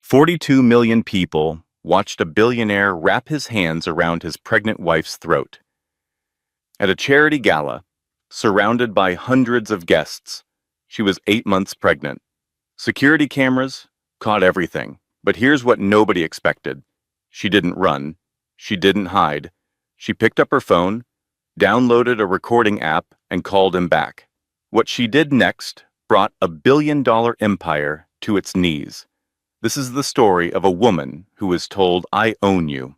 42 million people watched a billionaire wrap his hands around his pregnant wife's throat. At a charity gala, surrounded by hundreds of guests, she was 8 months pregnant. Security cameras caught everything, but here's what nobody expected. She didn't run. She didn't hide. She picked up her phone, downloaded a recording app, and called him back. What she did next brought a billion-dollar empire to its knees. This is the story of a woman who was told, "I own you,"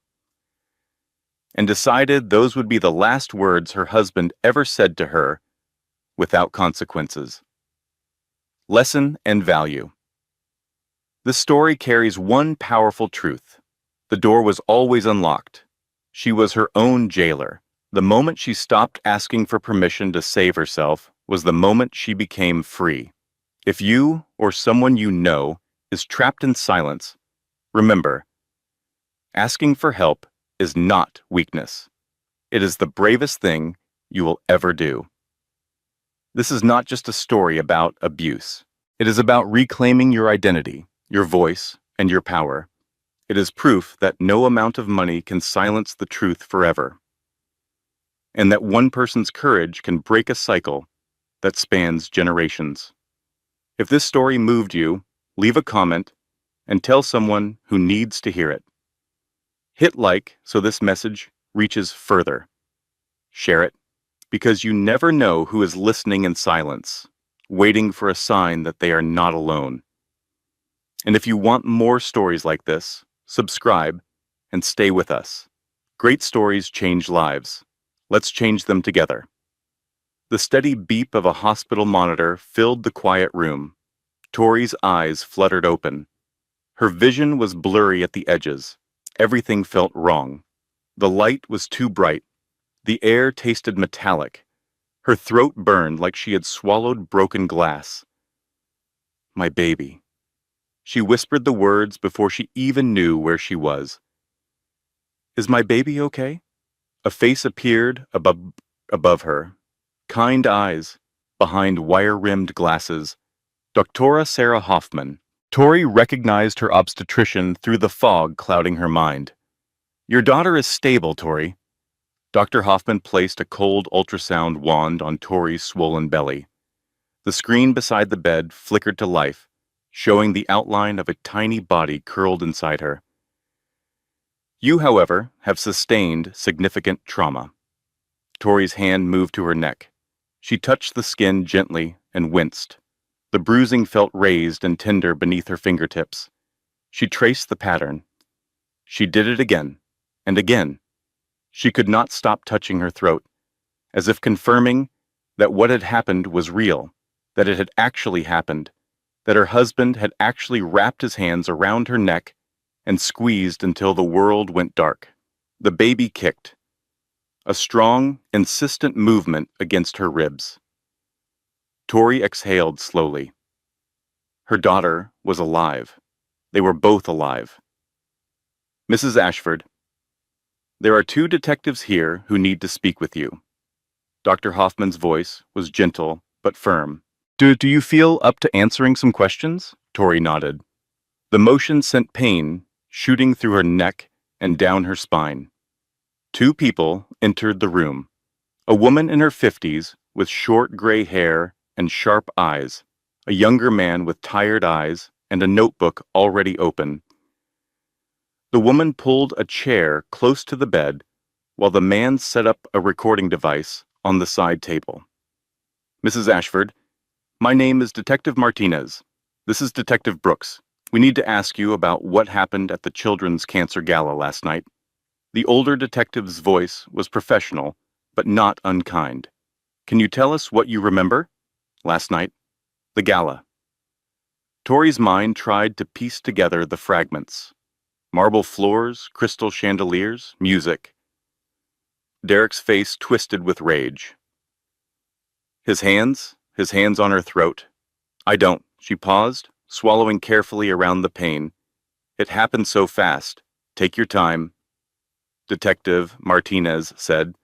and decided those would be the last words her husband ever said to her without consequences. Lesson and value. This story carries one powerful truth. The door was always unlocked. She was her own jailer. The moment she stopped asking for permission to save herself was the moment she became free. If you or someone you know is trapped in silence, remember, asking for help is not weakness. It is the bravest thing you will ever do. This is not just a story about abuse. It is about reclaiming your identity, your voice, and your power. It is proof that no amount of money can silence the truth forever, and that one person's courage can break a cycle that spans generations. If this story moved you, leave a comment and tell someone who needs to hear it. Hit like so this message reaches further. Share it, because you never know who is listening in silence, waiting for a sign that they are not alone. And if you want more stories like this, subscribe and stay with us. Great stories change lives. Let's change them together. The steady beep of a hospital monitor filled the quiet room. Tori's eyes fluttered open. Her vision was blurry at the edges. Everything felt wrong. The light was too bright. The air tasted metallic. Her throat burned like she had swallowed broken glass. "My baby." She whispered the words before she even knew where she was. "Is my baby okay?" A face appeared above her. Kind eyes behind wire-rimmed glasses. Dr. Sarah Hoffman. Tori recognized her obstetrician through the fog clouding her mind. "Your daughter is stable, Tori." Dr. Hoffman placed a cold ultrasound wand on Tori's swollen belly. The screen beside the bed flickered to life, showing the outline of a tiny body curled inside her. "You, however, have sustained significant trauma." Tori's hand moved to her neck. She touched the skin gently and winced. The bruising felt raised and tender beneath her fingertips. She traced the pattern. She did it again, and again. She could not stop touching her throat, as if confirming that what had happened was real, that it had actually happened, that her husband had actually wrapped his hands around her neck and squeezed until the world went dark. The baby kicked. A strong, insistent movement against her ribs. Tori exhaled slowly. Her daughter was alive. They were both alive. "Mrs. Ashford, there are 2 detectives here who need to speak with you." Dr. Hoffman's voice was gentle but firm. Do you feel up to answering some questions?" Tori nodded. The motion sent pain shooting through her neck and down her spine. 2 people entered the room. A woman in her 50s with short gray hair and sharp eyes, a younger man with tired eyes and a notebook already open. The woman pulled a chair close to the bed while the man set up a recording device on the side table. "Mrs. Ashford, my name is Detective Martinez. This is Detective Brooks. We need to ask you about what happened at the Children's Cancer Gala last night." The older detective's voice was professional, but not unkind. "Can you tell us what you remember?" "Last night. The gala." Tori's mind tried to piece together the fragments. Marble floors, crystal chandeliers, music. Derek's face twisted with rage. His hands on her throat. "I don't." She paused, swallowing carefully around the pain. "It happened so fast. Take your time." Detective Martinez said.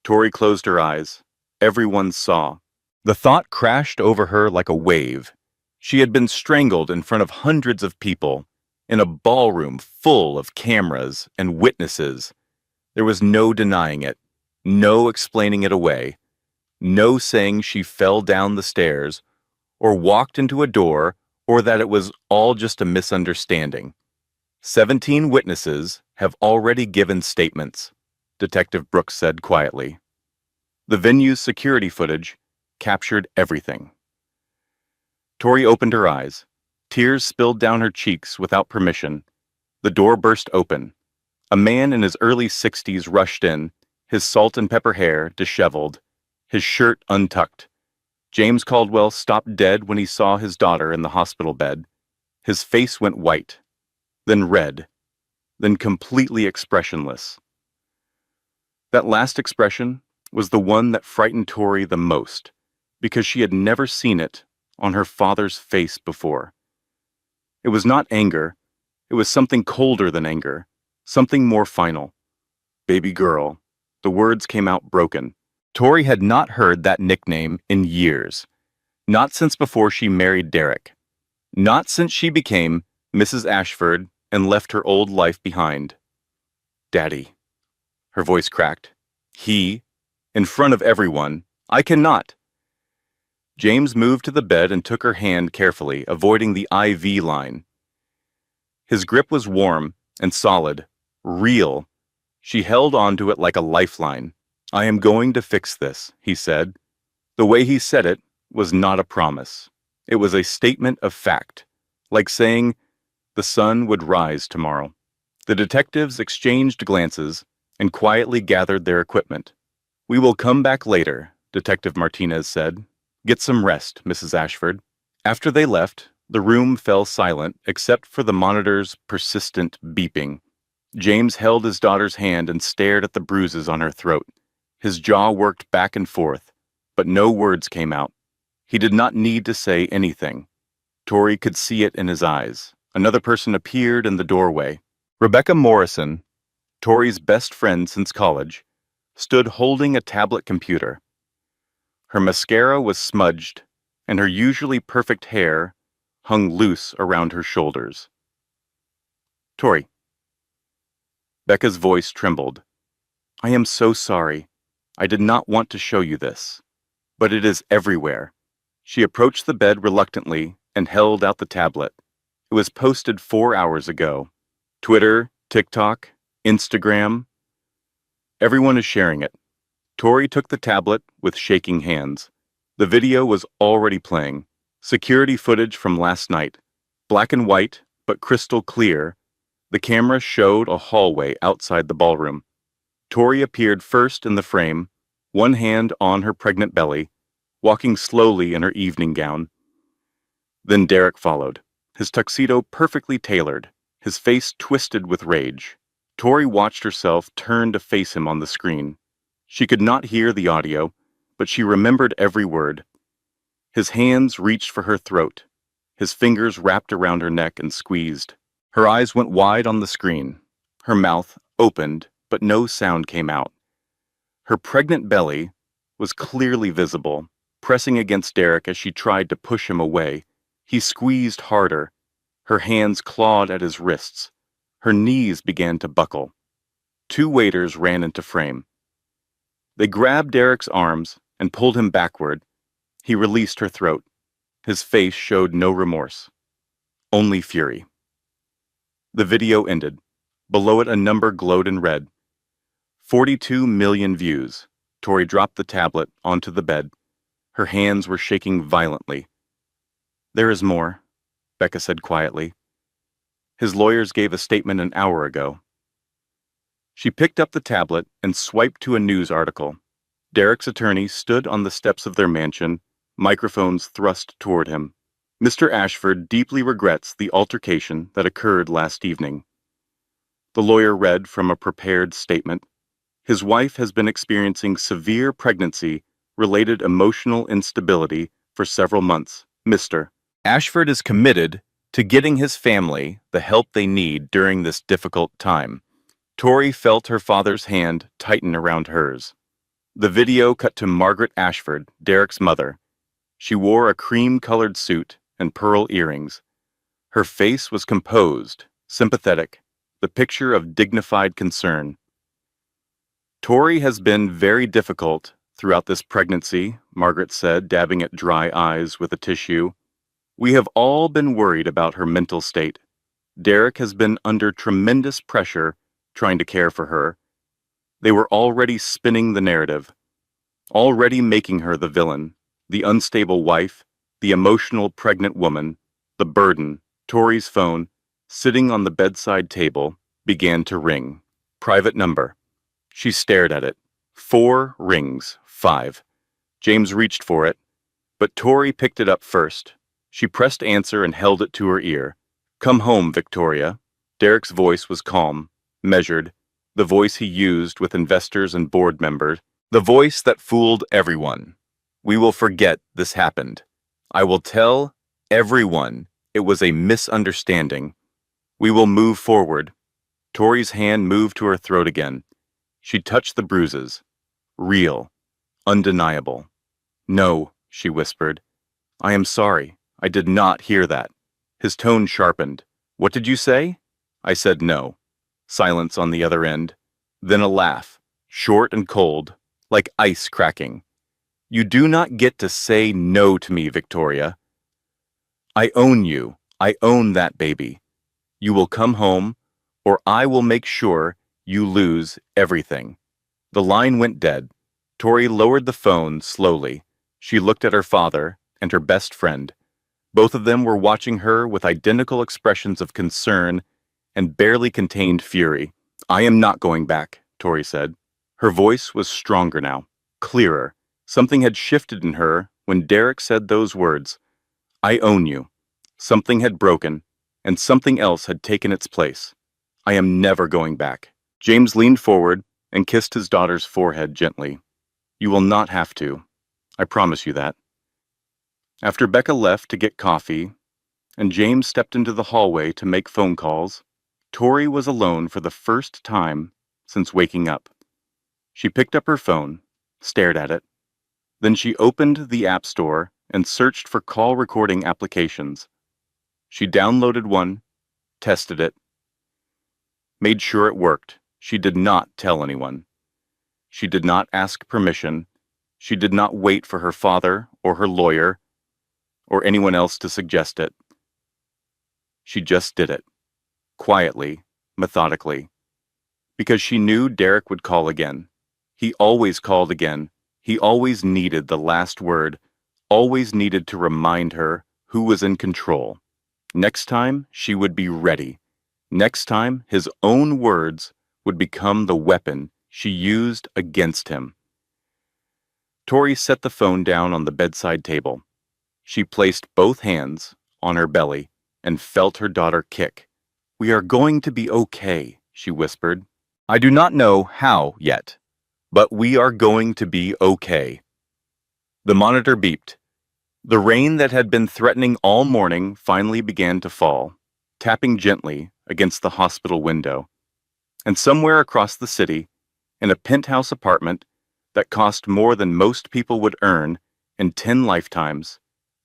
Tori closed her eyes. Everyone saw. The thought crashed over her like a wave. She had been strangled in front of hundreds of people. In a ballroom full of cameras and witnesses, there was no denying it, no explaining it away, no saying she fell down the stairs or walked into a door or that it was all just a misunderstanding. 17 witnesses have already given statements, Detective Brooks said quietly. The venue's security footage captured everything. Tori opened her eyes. Tears spilled down her cheeks without permission. The door burst open. A man in his early 60s rushed in, his salt and pepper hair disheveled, his shirt untucked. James Caldwell stopped dead when he saw his daughter in the hospital bed. His face went white, then red, then completely expressionless. That last expression was the one that frightened Tori the most, because she had never seen it on her father's face before. It was not anger, it was something colder than anger, something more final. Baby girl. The words came out broken. Tori had not heard that nickname in years. Not since before she married Derek. Not since she became Mrs. Ashford and left her old life behind. Daddy. Her voice cracked. He, in front of everyone. I cannot. James moved to the bed and took her hand carefully, avoiding the IV line. His grip was warm and solid, real. She held onto it like a lifeline. I am going to fix this, he said. The way he said it was not a promise. It was a statement of fact, like saying the sun would rise tomorrow. The detectives exchanged glances and quietly gathered their equipment. We will come back later, Detective Martinez said. Get some rest, Mrs. Ashford. After they left, the room fell silent except for the monitor's persistent beeping. James held his daughter's hand and stared at the bruises on her throat. His jaw worked back and forth, but no words came out. He did not need to say anything. Tori could see it in his eyes. Another person appeared in the doorway. Rebecca Morrison, Tori's best friend since college, stood holding a tablet computer. Her mascara was smudged, and her usually perfect hair hung loose around her shoulders. Tori. Becca's voice trembled. I am so sorry. I did not want to show you this. But it is everywhere. She approached the bed reluctantly and held out the tablet. It was posted 4 hours ago. Twitter, TikTok, Instagram. Everyone is sharing it. Tori took the tablet with shaking hands. The video was already playing. Security footage from last night. Black and white, but crystal clear. The camera showed a hallway outside the ballroom. Tori appeared first in the frame, one hand on her pregnant belly, walking slowly in her evening gown. Then Derek followed, his tuxedo perfectly tailored, his face twisted with rage. Tori watched herself turn to face him on the screen. She could not hear the audio, but she remembered every word. His hands reached for her throat. His fingers wrapped around her neck and squeezed. Her eyes went wide on the screen. Her mouth opened, but no sound came out. Her pregnant belly was clearly visible, pressing against Derek as she tried to push him away. He squeezed harder. Her hands clawed at his wrists. Her knees began to buckle. 2 waiters ran into frame. They grabbed Derek's arms and pulled him backward. He released her throat. His face showed no remorse, only fury. The video ended. Below it a number glowed in red. 42 million views. Tori dropped the tablet onto the bed. Her hands were shaking violently. There is more, Becca said quietly. His lawyers gave a statement an hour ago. She picked up the tablet and swiped to a news article. Derek's attorney stood on the steps of their mansion, microphones thrust toward him. Mr. Ashford deeply regrets the altercation that occurred last evening. The lawyer read from a prepared statement. His wife has been experiencing severe pregnancy-related emotional instability for several months. Mr. Ashford is committed to getting his family the help they need during this difficult time. Tori felt her father's hand tighten around hers. The video cut to Margaret Ashford, Derek's mother. She wore a cream-colored suit and pearl earrings. Her face was composed sympathetic, the picture of dignified concern. Tori has been very difficult throughout this pregnancy, Margaret said, dabbing at dry eyes with a tissue. We have all been worried about her mental state. Derek has been under tremendous pressure trying to care for her. They were already spinning the narrative, already making her the villain, the unstable wife, the emotional pregnant woman, the burden. Tori's phone, sitting on the bedside table, began to ring. Private number. She stared at it. 4 rings, 5. James reached for it, but Tori picked it up first. She pressed answer and held it to her ear. Come home, Victoria. Derek's voice was calm, measured, the voice he used with investors and board members, the voice that fooled everyone. We will forget this happened. I will tell everyone it was a misunderstanding. We will move forward. Tori's hand moved to her throat again. She touched the bruises. Real. Undeniable. No, she whispered. I am sorry. I did not hear that. His tone sharpened. What did you say? I said no. Silence on the other end. Then a laugh, short and cold, like ice cracking. You do not get to say no to me, Victoria. I own you. I own that baby. You will come home, or I will make sure you lose everything. The line went dead. Tori lowered the phone slowly. She looked at her father and her best friend. Both of them were watching her with identical expressions of concern and barely contained fury. I am not going back, Tori said. Her voice was stronger now, clearer. Something had shifted in her when Derek said those words. I own you. Something had broken, and something else had taken its place. I am never going back. James leaned forward and kissed his daughter's forehead gently. You will not have to. I promise you that. After Becca left to get coffee, and James stepped into the hallway to make phone calls, Tori was alone for the first time since waking up. She picked up her phone, stared at it. Then she opened the App Store and searched for call recording applications. She downloaded one, tested it, made sure it worked. She did not tell anyone. She did not ask permission. She did not wait for her father or her lawyer or anyone else to suggest it. She just did it, quietly, methodically, because she knew Derek would call again. He always called again. He always needed the last word, always needed to remind her who was in control. Next time, she would be ready. Next time, his own words would become the weapon she used against him. Tori set the phone down on the bedside table. She placed both hands on her belly and felt her daughter kick. We are going to be okay, she whispered. I do not know how yet, but we are going to be okay. The monitor beeped. The rain that had been threatening all morning finally began to fall, tapping gently against the hospital window. And somewhere across the city, in a penthouse apartment that cost more than most people would earn in 10 lifetimes,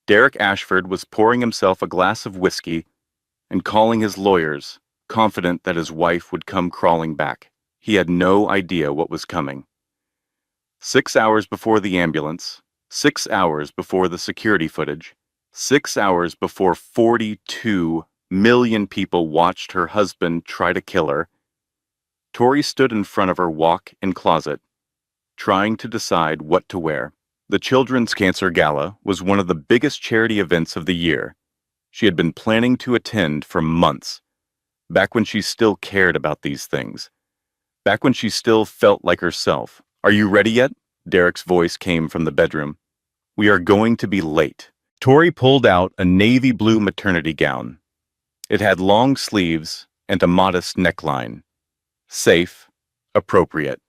Derek Ashford was pouring himself a glass of whiskey and calling his lawyers, confident that his wife would come crawling back. He had no idea what was coming. 6 hours before the ambulance, 6 hours before the security footage, 6 hours before 42 million people watched her husband try to kill her, Tori stood in front of her walk-in closet, trying to decide what to wear. The Children's Cancer Gala was one of the biggest charity events of the year. She had been planning to attend for months, back when she still cared about these things, back when she still felt like herself. Are you ready yet? Derek's voice came from the bedroom. We are going to be late. Tori pulled out a navy blue maternity gown. It had long sleeves and a modest neckline. Safe, appropriate.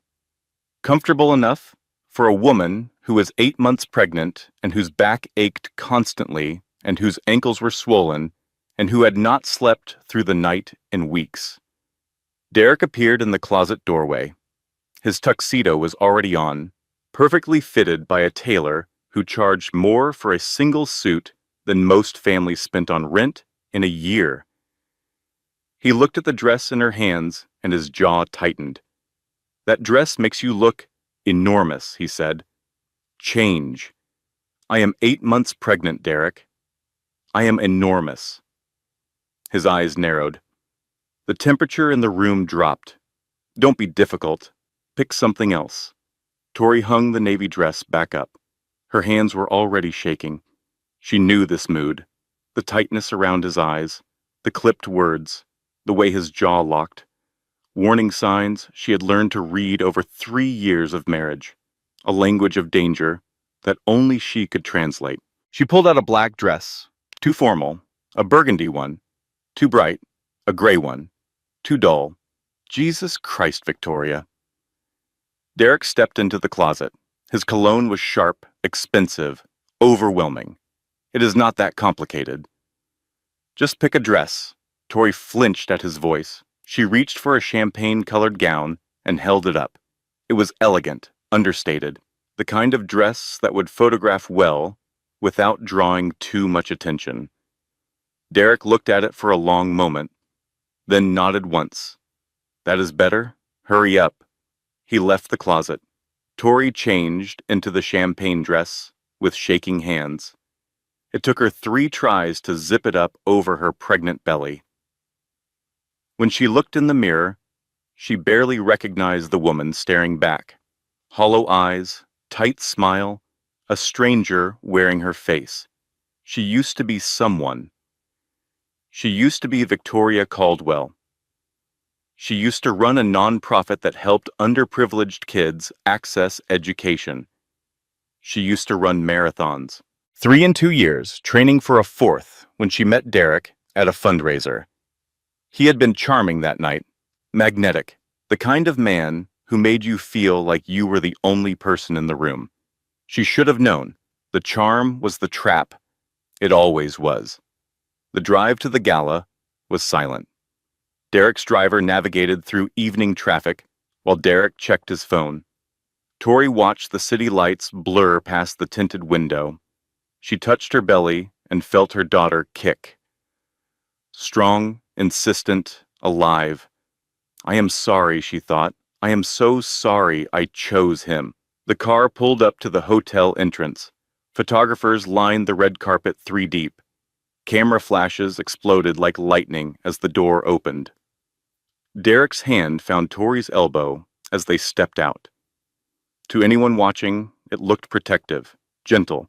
Comfortable enough for a woman who was 8 months pregnant and whose back ached constantly and whose ankles were swollen and who had not slept through the night in weeks. Derek appeared in the closet doorway. His tuxedo was already on, perfectly fitted by a tailor who charged more for a single suit than most families spent on rent in a year. He looked at the dress in her hands, and his jaw tightened. That dress makes you look enormous, he said. Change. I am 8 months pregnant, Derek. I am enormous. His eyes narrowed. The temperature in the room dropped. Don't be difficult. Pick something else. Tori hung the navy dress back up. Her hands were already shaking. She knew this mood. The tightness around his eyes, the clipped words, the way his jaw locked. Warning signs she had learned to read over 3 years of marriage. A language of danger that only she could translate. She pulled out a black dress, too formal, a burgundy one, too bright, a gray one, too dull. Jesus Christ, Victoria. Derek stepped into the closet. His cologne was sharp, expensive, overwhelming. It is not that complicated. Just pick a dress. Tori flinched at his voice. She reached for a champagne-colored gown and held it up. It was elegant, understated, the kind of dress that would photograph well without drawing too much attention. Derek looked at it for a long moment, then nodded once. That is better? Hurry up. He left the closet. Tori changed into the champagne dress with shaking hands. It took her 3 tries to zip it up over her pregnant belly. When she looked in the mirror, she barely recognized the woman staring back. Hollow eyes, tight smile, a stranger wearing her face. She used to be someone. She used to be Victoria Caldwell. She used to run a nonprofit that helped underprivileged kids access education. She used to run marathons. 3 in 2 years, training for a 4th when she met Derek at a fundraiser. He had been charming that night, magnetic, the kind of man who made you feel like you were the only person in the room. She should have known. The charm was the trap. It always was. The drive to the gala was silent. Derek's driver navigated through evening traffic while Derek checked his phone. Tori watched the city lights blur past the tinted window. She touched her belly and felt her daughter kick. Strong, insistent, alive. I am sorry, she thought. I am so sorry I chose him. The car pulled up to the hotel entrance. Photographers lined the red carpet 3 deep. Camera flashes exploded like lightning as the door opened. Derek's hand found Tori's elbow as they stepped out. To anyone watching, it looked protective, gentle.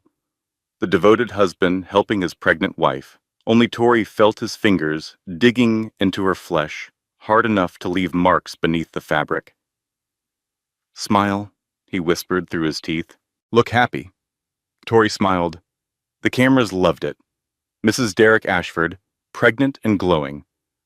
The devoted husband helping his pregnant wife. Only Tori felt his fingers digging into her flesh, hard enough to leave marks beneath the fabric. Smile, he whispered through his teeth. Look happy. Tori smiled. The cameras loved it. Mrs. Derek Ashford, pregnant and glowing.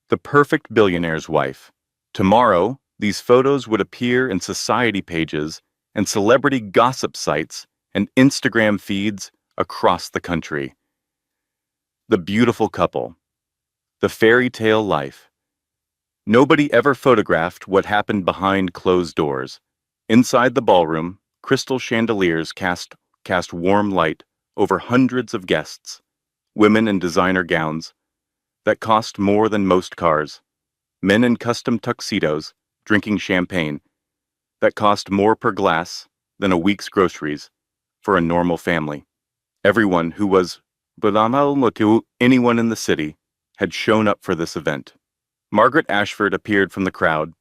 The perfect billionaire's wife. Tomorrow, these photos would appear in society pages and celebrity gossip sites and Instagram feeds across the country. The beautiful couple. The fairy tale life. Nobody ever photographed what happened behind closed doors. Inside the ballroom, crystal chandeliers cast warm light over hundreds of guests, women in designer gowns that cost more than most cars, men in custom tuxedos drinking champagne that cost more per glass than a week's groceries for a normal family. Everyone who was to anyone in the city had shown up for this event. Margaret Ashford appeared from the crowd.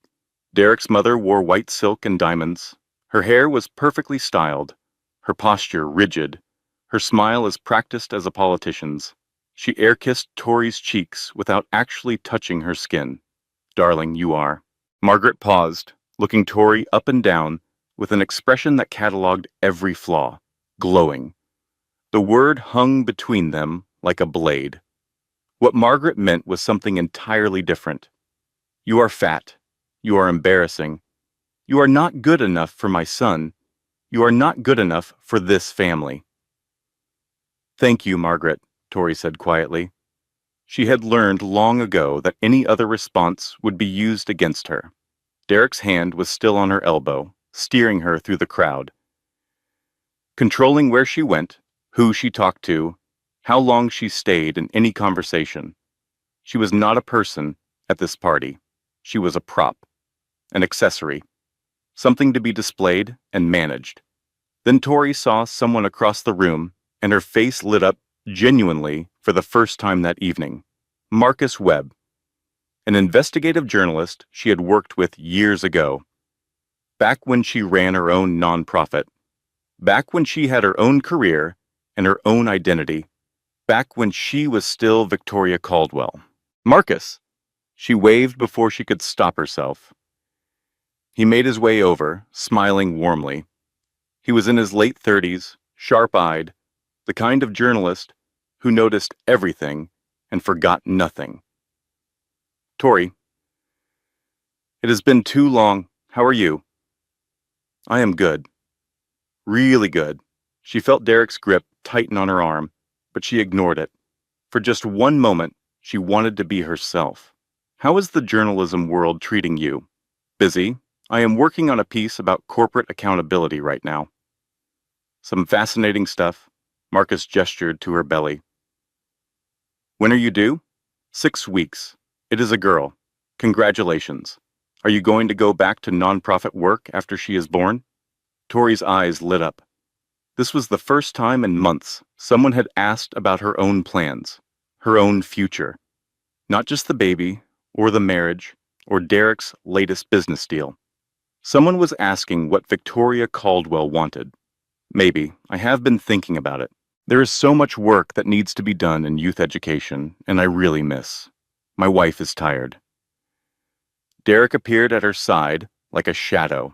Derek's mother wore white silk and diamonds. Her hair was perfectly styled, her posture rigid, her smile as practiced as a politician's. She air-kissed Tori's cheeks without actually touching her skin. Darling, you are. Margaret paused, looking Tori up and down with an expression that cataloged every flaw, glowing. The word hung between them like a blade. What Margaret meant was something entirely different. You are fat. You are embarrassing. You are not good enough for my son. You are not good enough for this family. Thank you, Margaret, Tori said quietly. She had learned long ago that any other response would be used against her. Derek's hand was still on her elbow, steering her through the crowd. Controlling where she went, who she talked to, how long she stayed in any conversation. She was not a person, At this party, she was a prop, an accessory, something to be displayed and managed. Then Tori saw someone across the room, and her face lit up genuinely for the first time that evening. Marcus Webb, an investigative journalist she had worked with years ago, back when she ran her own nonprofit, back when she had her own career and her own identity, back when she was still Victoria Caldwell. Marcus! She waved before she could stop herself. He made his way over, smiling warmly. He was in his late 30s, sharp-eyed, the kind of journalist who noticed everything and forgot nothing. Tori, it has been too long. How are you? I am good. Really good. She felt Derek's grip tighten on her arm, but she ignored it. For just one moment, she wanted to be herself. How is the journalism world treating you? Busy. I am working on a piece about corporate accountability right now. Some fascinating stuff. Marcus gestured to her belly. When are you due? 6 weeks. It is a girl. Congratulations. Are you going to go back to nonprofit work after she is born? Tori's eyes lit up. This was the first time in months someone had asked about her own plans, her own future. Not just the baby, or the marriage, or Derek's latest business deal. Someone was asking what Victoria Caldwell wanted. Maybe. I have been thinking about it. There is so much work that needs to be done in youth education, and I really miss. My wife is tired. Derek appeared at her side like a shadow.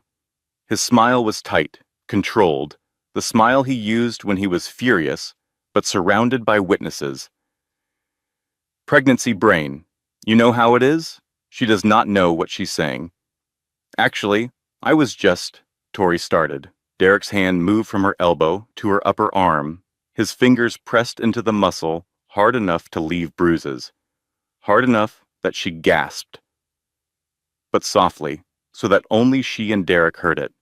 His smile was tight, controlled, the smile he used when he was furious, but surrounded by witnesses. Pregnancy brain. You know how it is? She does not know what she's saying. Actually, I was just... Tori started. Derek's hand moved from her elbow to her upper arm, his fingers pressed into the muscle hard enough to leave bruises. Hard enough that she gasped. But softly, so that only she and Derek heard it.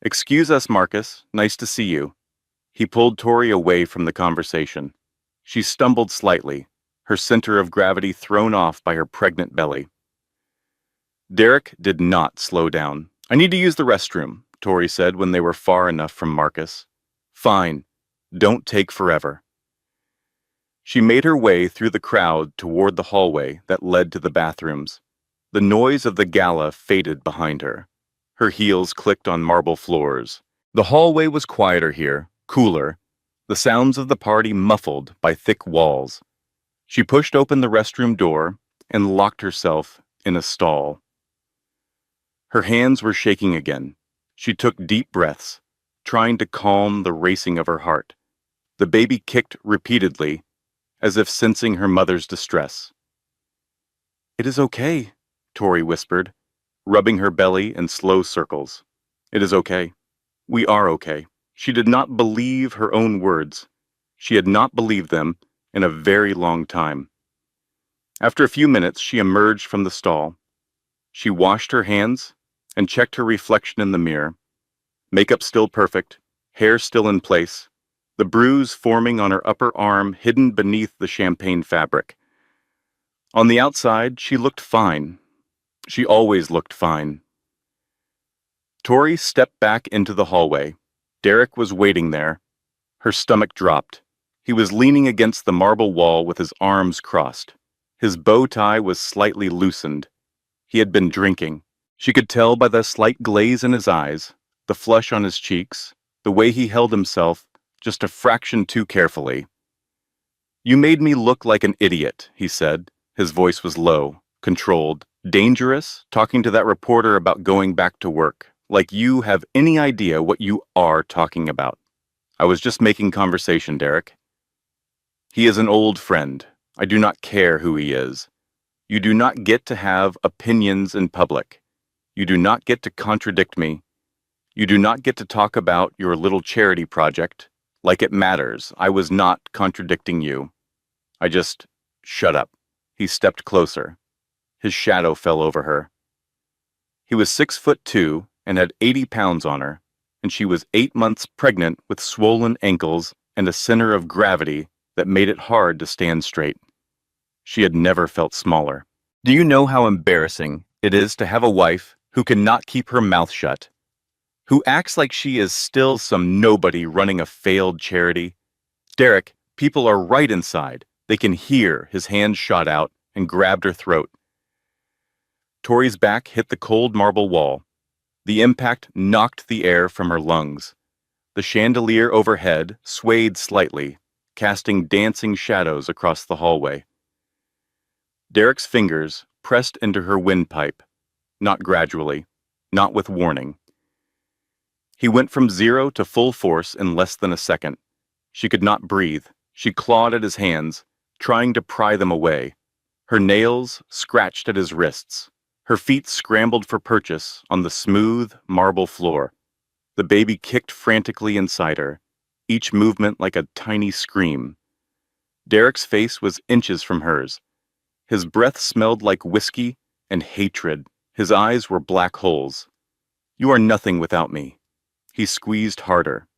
Excuse us, Marcus. Nice to see you. He pulled Tori away from the conversation. She stumbled slightly, her center of gravity thrown off by her pregnant belly. Derek did not slow down. I need to use the restroom, Tori said when they were far enough from Marcus. Fine. Don't take forever. She made her way through the crowd toward the hallway that led to the bathrooms. The noise of the gala faded behind her. Her heels clicked on marble floors. The hallway was quieter here, cooler, the sounds of the party muffled by thick walls. She pushed open the restroom door and locked herself in a stall. Her hands were shaking again. She took deep breaths, trying to calm the racing of her heart. The baby kicked repeatedly, as if sensing her mother's distress. It is okay, Tori whispered, rubbing her belly in slow circles. It is okay. We are okay. She did not believe her own words. She had not believed them in a very long time. After a few minutes, she emerged from the stall. She washed her hands and checked her reflection in the mirror. Makeup still perfect, hair still in place, the bruise forming on her upper arm hidden beneath the champagne fabric. On the outside, she looked fine. She always looked fine. Tori stepped back into the hallway. Derek was waiting there. Her stomach dropped. He was leaning against the marble wall with his arms crossed. His bow tie was slightly loosened. He had been drinking. She could tell by the slight glaze in his eyes, the flush on his cheeks, the way he held himself just a fraction too carefully. You made me look like an idiot, he said. His voice was low, controlled, dangerous, talking to that reporter about going back to work, like you have any idea what you are talking about. I was just making conversation, Derek. He is an old friend. I do not care who he is. You do not get to have opinions in public. You do not get to contradict me. You do not get to talk about your little charity project like it matters. I was not contradicting you. I just... Shut up. He stepped closer. His shadow fell over her. He was 6'2" and had 80 pounds on her, and she was 8 months pregnant with swollen ankles and a center of gravity that made it hard to stand straight. She had never felt smaller. Do you know how embarrassing it is to have a wife who cannot keep her mouth shut, who acts like she is still some nobody running a failed charity? Derek, people are right inside. They can hear his hand shot out and grabbed her throat. Tori's back hit the cold marble wall. The impact knocked the air from her lungs. The chandelier overhead swayed slightly, casting dancing shadows across the hallway. Derek's fingers pressed into her windpipe, not gradually, not with warning. He went from 0 to full force in less than a second. She could not breathe. She clawed at his hands, trying to pry them away. Her nails scratched at his wrists. Her feet scrambled for purchase on the smooth marble floor. The baby kicked frantically inside her, each movement like a tiny scream. Derek's face was inches from hers. His breath smelled like whiskey and hatred. His eyes were black holes. "You are nothing without me." He squeezed harder.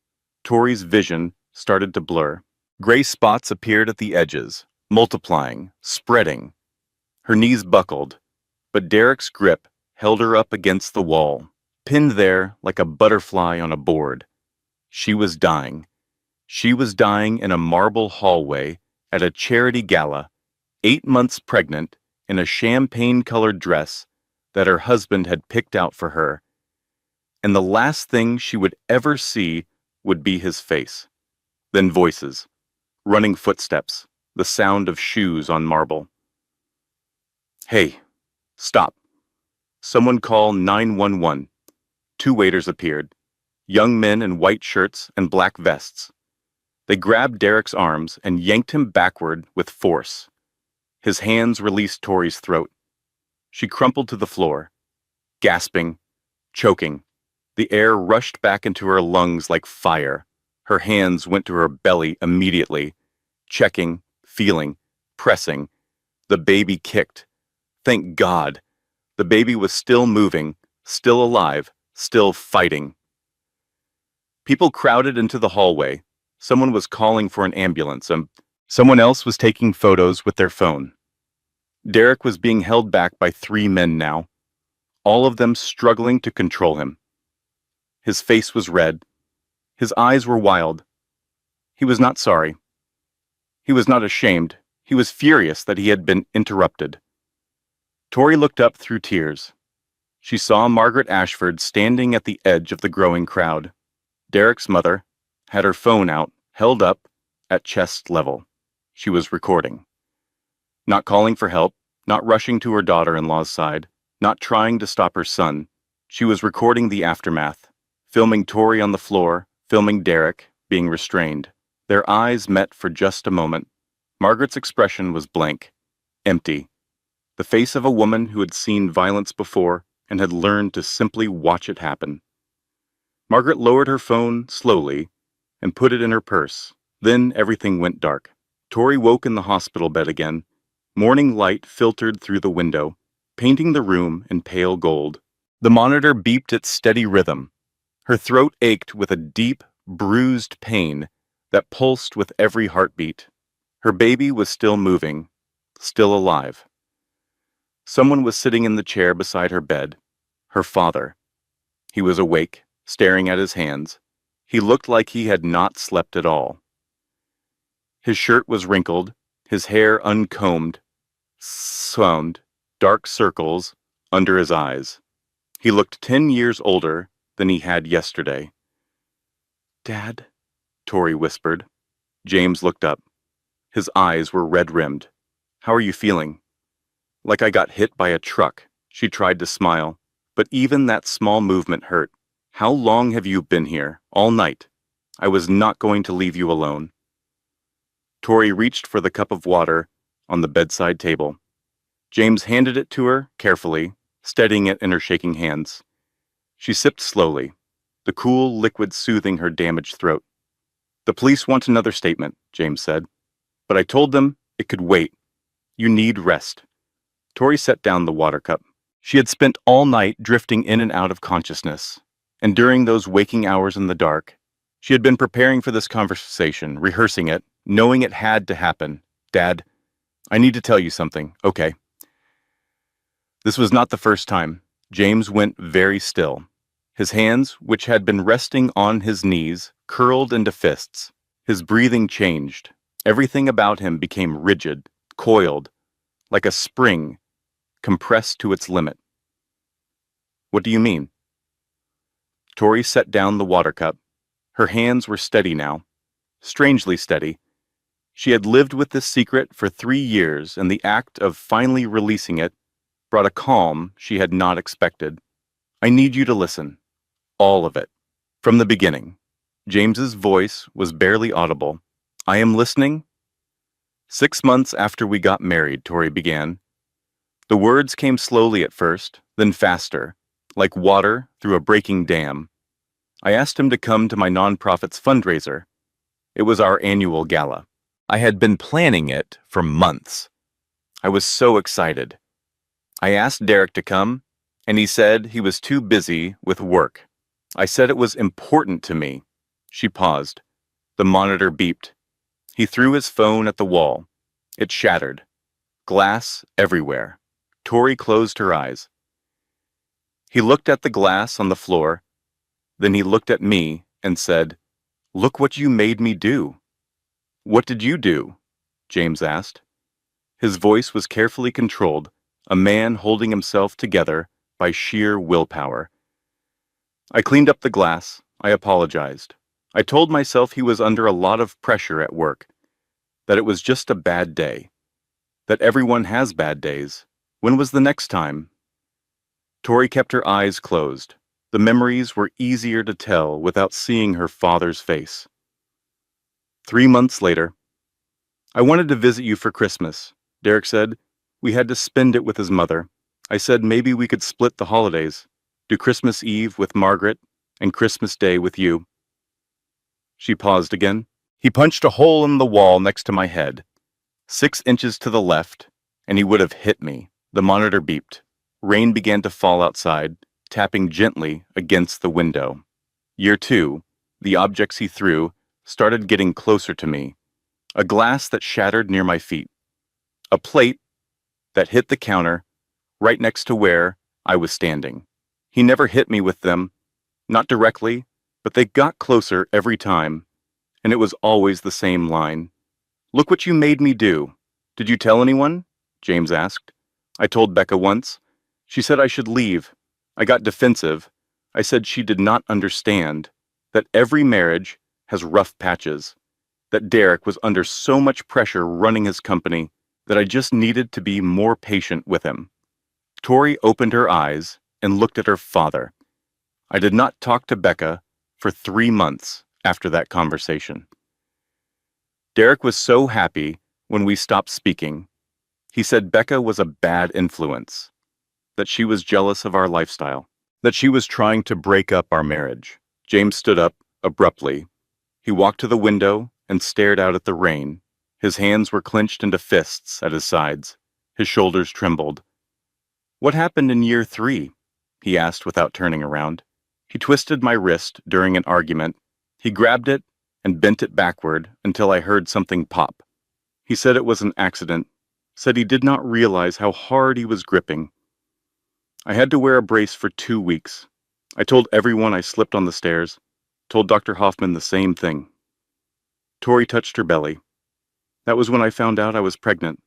Tori's vision started to blur. Gray spots appeared at the edges, multiplying, spreading. Her knees buckled, but Derek's grip held her up against the wall, pinned there like a butterfly on a board. She was dying. She was dying in a marble hallway at a charity gala, 8 months pregnant, in a champagne-colored dress that her husband had picked out for her. And the last thing she would ever see would be his face. Then voices, running footsteps, the sound of shoes on marble. "Hey, stop. Someone call 911. 2 waiters appeared, young men in white shirts and black vests. They grabbed Derek's arms and yanked him backward with force. His hands released Tori's throat. She crumpled to the floor, gasping, choking. The air rushed back into her lungs like fire. Her hands went to her belly immediately, checking, feeling, pressing. The baby kicked. Thank God. The baby was still moving, still alive, still fighting. People crowded into the hallway. Someone was calling for an ambulance, and someone else was taking photos with their phone. Derek was being held back by 3 men now, all of them struggling to control him. His face was red. His eyes were wild. He was not sorry. He was not ashamed. He was furious that he had been interrupted. Tori looked up through tears. She saw Margaret Ashford standing at the edge of the growing crowd. Derek's mother had her phone out, held up, at chest level. She was recording. Not calling for help, not rushing to her daughter-in-law's side, not trying to stop her son. She was recording the aftermath, filming Tori on the floor, filming Derek, being restrained. Their eyes met for just a moment. Margaret's expression was blank, empty. The face of a woman who had seen violence before and had learned to simply watch it happen. Margaret lowered her phone slowly and put it in her purse. Then everything went dark. Tori woke in the hospital bed again. Morning light filtered through the window, painting the room in pale gold. The monitor beeped its steady rhythm. Her throat ached with a deep, bruised pain that pulsed with every heartbeat. Her baby was still moving, still alive. Someone was sitting in the chair beside her bed. Her father. He was awake, staring at his hands. He looked like he had not slept at all. His shirt was wrinkled, his hair uncombed, sound, dark circles under his eyes. He looked 10 years older than he had yesterday. "Dad," Tori whispered. James looked up. His eyes were red-rimmed. "How are you feeling?" "Like I got hit by a truck." She tried to smile, but even that small movement hurt. "How long have you been here? All night. I was not going to leave you alone." Tori reached for the cup of water on the bedside table. James handed it to her carefully, steadying it in her shaking hands. She sipped slowly, the cool liquid soothing her damaged throat. "The police want another statement," James said. "But I told them it could wait. You need rest." Tori set down the water cup. She had spent all night drifting in and out of consciousness, and during those waking hours in the dark, she had been preparing for this conversation, rehearsing it, knowing it had to happen. "Dad, I need to tell you something, okay?" This was not the first time. James went very still. His hands, which had been resting on his knees, curled into fists. His breathing changed. Everything about him became rigid, coiled, like a spring, compressed to its limit. What do you mean? Tori set down the water cup. Her hands were steady now, strangely steady. She had lived with this secret for 3 years, and the act of finally releasing it brought a calm she had not expected. I need you to listen. All of it. From the beginning. James's voice was barely audible. I am listening. 6 months after we got married, Tori began. The words came slowly at first, then faster, like water through a breaking dam. I asked him to come to my nonprofit's fundraiser. It was our annual gala. I had been planning it for months. I was so excited. I asked Derek to come, and he said he was too busy with work. I said it was important to me. She paused. The monitor beeped. He threw his phone at the wall. It shattered. Glass everywhere. Tori closed her eyes. He looked at the glass on the floor. Then he looked at me and said, "Look what you made me do." "What did you do?" James asked. His voice was carefully controlled, a man holding himself together by sheer willpower. I cleaned up the glass. I apologized. I told myself he was under a lot of pressure at work, that it was just a bad day, that everyone has bad days. When was the next time? Tori kept her eyes closed. The memories were easier to tell without seeing her father's face. 3 months later. I wanted to visit you for Christmas, Derek said. We had to spend it with his mother. I said maybe we could split the holidays, do Christmas Eve with Margaret and Christmas Day with you. She paused again. He punched a hole in the wall next to my head, 6 inches to the left, and he would have hit me. The monitor beeped. Rain began to fall outside, tapping gently against the window. Year 2, the objects he threw started getting closer to me. A glass that shattered near my feet. A plate that hit the counter right next to where I was standing. He never hit me with them, not directly, but they got closer every time, and it was always the same line. Look what you made me do. Did you tell anyone? James asked. I told Becca once. She said I should leave. I got defensive. I said she did not understand, that every marriage has rough patches, that Derek was under so much pressure running his company that I just needed to be more patient with him. Tori opened her eyes and looked at her father. I did not talk to Becca for 3 months after that conversation. Derek was so happy when we stopped speaking. He said Becca was a bad influence, that she was jealous of our lifestyle, that she was trying to break up our marriage. James stood up abruptly. He walked to the window and stared out at the rain. His hands were clenched into fists at his sides. His shoulders trembled. What happened in year 3? He asked without turning around. He twisted my wrist during an argument. He grabbed it and bent it backward until I heard something pop. He said it was an accident, said he did not realize how hard he was gripping. I had to wear a brace for 2 weeks. I told everyone I slipped on the stairs, told Dr. Hoffman the same thing. Tori touched her belly. That was when I found out I was pregnant.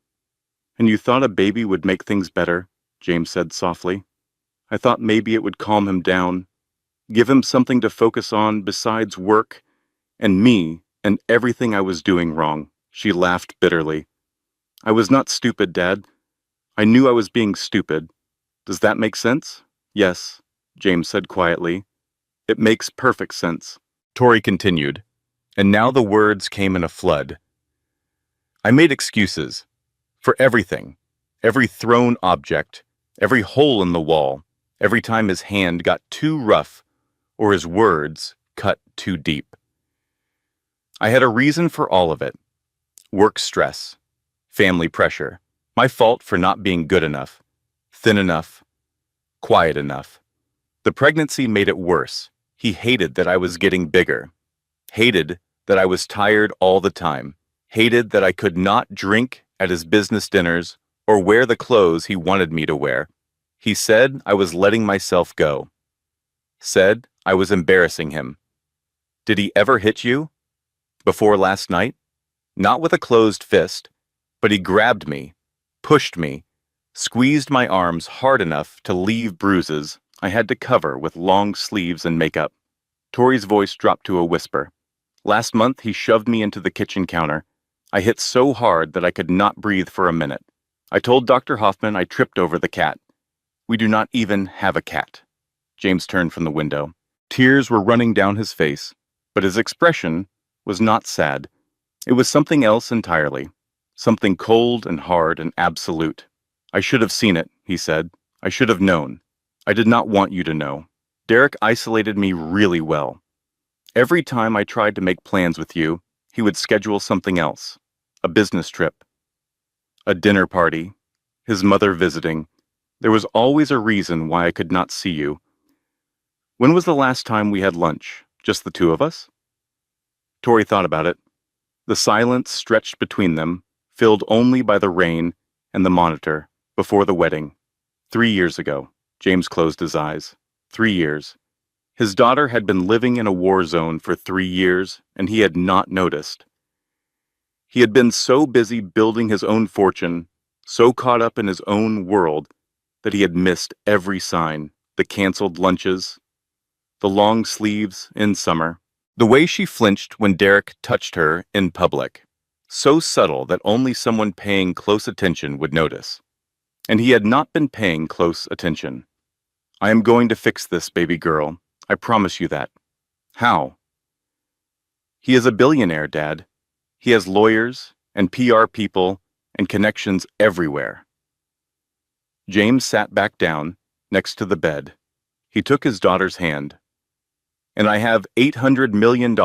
And you thought a baby would make things better, James said softly. I thought maybe it would calm him down, give him something to focus on besides work and me and everything I was doing wrong. She laughed bitterly. I was not stupid, Dad. I knew I was being stupid. Does that make sense? Yes, James said quietly. It makes perfect sense. Tori continued, and now the words came in a flood. I made excuses for everything, every thrown object, every hole in the wall, every time his hand got too rough or his words cut too deep. I had a reason for all of it. Work stress, family pressure, my fault for not being good enough, thin enough, quiet enough. The pregnancy made it worse. He hated that I was getting bigger, hated that I was tired all the time, hated that I could not drink at his business dinners or wear the clothes he wanted me to wear. He said I was letting myself go. Said I was embarrassing him. Did he ever hit you? Before last night? Not with a closed fist, but he grabbed me, pushed me, squeezed my arms hard enough to leave bruises I had to cover with long sleeves and makeup. Tori's voice dropped to a whisper. Last month, he shoved me into the kitchen counter. I hit so hard that I could not breathe for a minute. I told Dr. Hoffman I tripped over the cat. We do not even have a cat. James turned from the window. Tears were running down his face, but his expression was not sad. It was something else entirely. Something cold and hard and absolute. I should have seen it, he said. I should have known. I did not want you to know. Derek isolated me really well. Every time I tried to make plans with you, he would schedule something else. A business trip. A dinner party. His mother visiting. There was always a reason why I could not see you. When was the last time we had lunch? Just the two of us? Tori thought about it. The silence stretched between them, filled only by the rain and the monitor, before the wedding. 3 years ago. James closed his eyes. 3 years. His daughter had been living in a war zone for 3 years, and he had not noticed. He had been so busy building his own fortune, so caught up in his own world, that he had missed every sign, the canceled lunches, the long sleeves in summer, the way she flinched when Derek touched her in public, so subtle that only someone paying close attention would notice. And he had not been paying close attention. I am going to fix this, baby girl. I promise you that. How? He is a billionaire, Dad. He has lawyers and PR people and connections everywhere. James sat back down next to the bed. He took his daughter's hand. And I have $800 million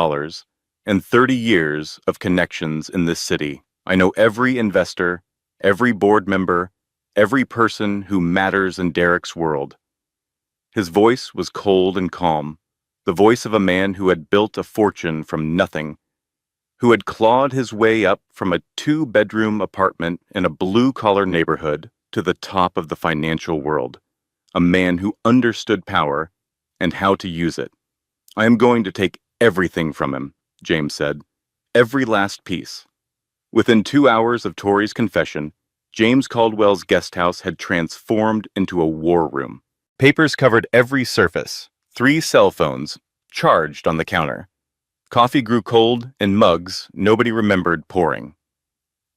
and 30 years of connections in this city. I know every investor, every board member, every person who matters in Derek's world. His voice was cold and calm, the voice of a man who had built a fortune from nothing, who had clawed his way up from a 2-bedroom apartment in a blue-collar neighborhood to the top of the financial world, a man who understood power and how to use it. I am going to take everything from him, James said. Every last piece. Within 2 hours of Tori's confession, James Caldwell's guest house had transformed into a war room. Papers covered every surface. 3 cell phones, charged on the counter. Coffee grew cold in mugs nobody remembered pouring.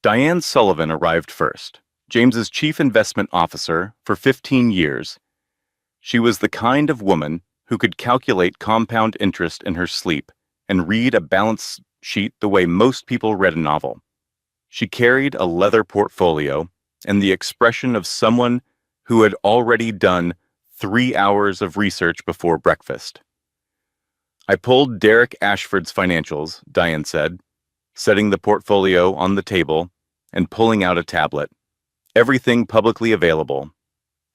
Diane Sullivan arrived first, James's chief investment officer for 15 years. She was the kind of woman who could calculate compound interest in her sleep and read a balance sheet the way most people read a novel. She carried a leather portfolio and the expression of someone who had already done 3 hours of research before breakfast. I pulled Derek Ashford's financials, Diane said, setting the portfolio on the table and pulling out a tablet. Everything publicly available,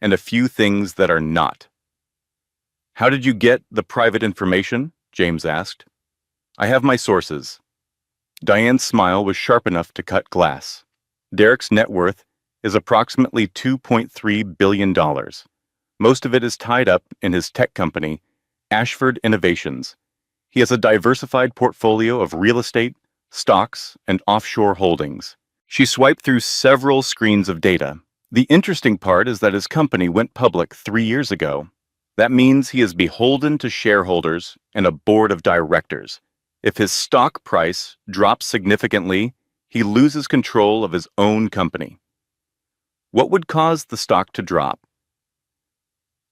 and a few things that are not. How did you get the private information? James asked. I have my sources. Diane's smile was sharp enough to cut glass. Derek's net worth is approximately $2.3 billion. Most of it is tied up in his tech company, Ashford Innovations. He has a diversified portfolio of real estate, stocks, and offshore holdings. She swiped through several screens of data. The interesting part is that his company went public 3 years ago. That means he is beholden to shareholders and a board of directors. If his stock price drops significantly, he loses control of his own company. What would cause the stock to drop?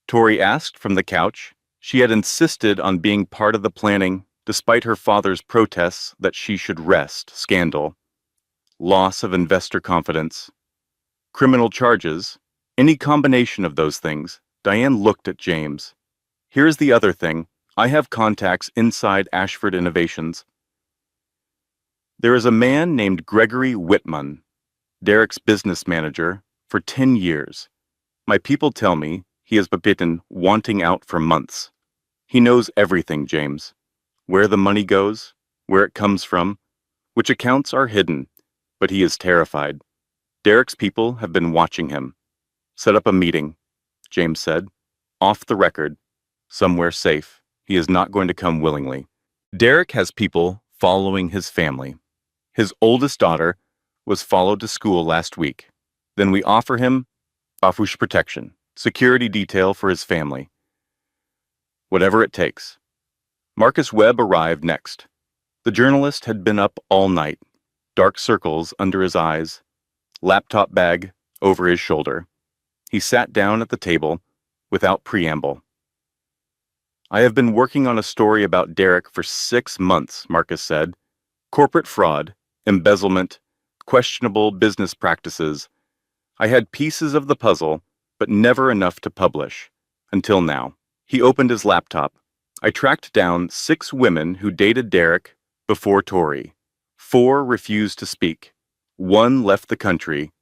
Tori asked from the couch. She had insisted on being part of the planning, despite her father's protests that she should rest. Scandal, loss of investor confidence, criminal charges, any combination of those things. Diane looked at James. Here's the other thing. I have contacts inside Ashford Innovations. There is a man named Gregory Whitman, Derek's business manager, for 10 years. My people tell me he has been wanting out for months. He knows everything, James. Where the money goes, where it comes from, which accounts are hidden, but he is terrified. Derek's people have been watching him. Set up a meeting. James said. Off the record. Somewhere safe. He is not going to come willingly. Derek has people following his family. His oldest daughter was followed to school last week. Then we offer him bafush protection, security detail for his family. Whatever it takes. Marcus Webb arrived next. The journalist had been up all night, dark circles under his eyes, laptop bag over his shoulder. He sat down at the table without preamble. I have been working on a story about Derek for 6 months, Marcus said. Corporate fraud, embezzlement, questionable business practices. I had pieces of the puzzle, but never enough to publish. Until now. He opened his laptop. I tracked down 6 women who dated Derek before Tori. 4 refused to speak. 1 left the country.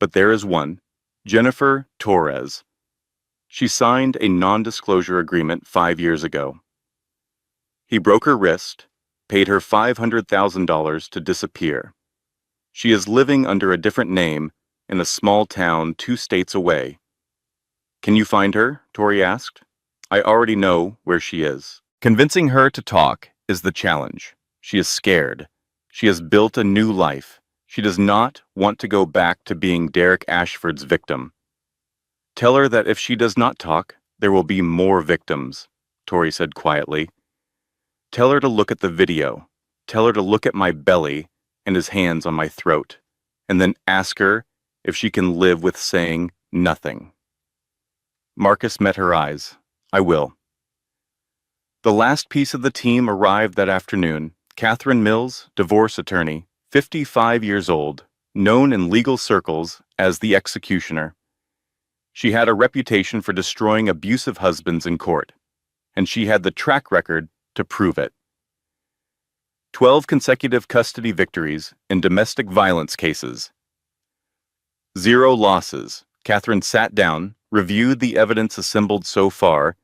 But there is one, Jennifer Torres. She signed a non-disclosure agreement 5 years ago. He broke her wrist, paid her $500,000 to disappear. She is living under a different name in a small town 2 states away. Can you find her? Tori asked. I already know where she is. Convincing her to talk is the challenge. She is scared. She has built a new life. She does not want to go back to being Derek Ashford's victim. Tell her that if she does not talk, there will be more victims, Tori said quietly. Tell her to look at the video. Tell her to look at my belly and his hands on my throat, and then ask her if she can live with saying nothing. Marcus met her eyes. I will. The last piece of the team arrived that afternoon. Catherine Mills, divorce attorney, 55 years old, known in legal circles as the executioner. She had a reputation for destroying abusive husbands in court, and she had the track record to prove it. 12 consecutive custody victories in domestic violence cases. 0 losses. Catherine sat down, reviewed the evidence assembled so far,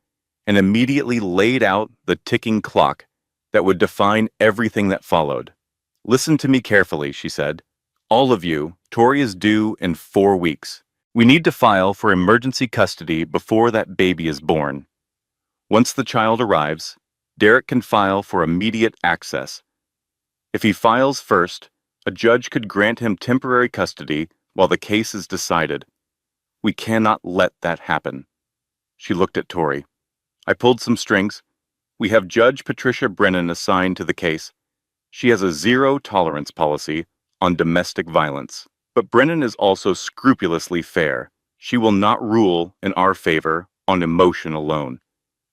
and immediately laid out the ticking clock that would define everything that followed. Listen to me carefully, she said. All of you, Tori is due in 4 weeks. We need to file for emergency custody before that baby is born. Once the child arrives, Derek can file for immediate access. If he files first, a judge could grant him temporary custody while the case is decided. We cannot let that happen. She looked at Tori. I pulled some strings. We have Judge Patricia Brennan assigned to the case. She has a zero-tolerance policy on domestic violence. But Brennan is also scrupulously fair. She will not rule in our favor on emotion alone.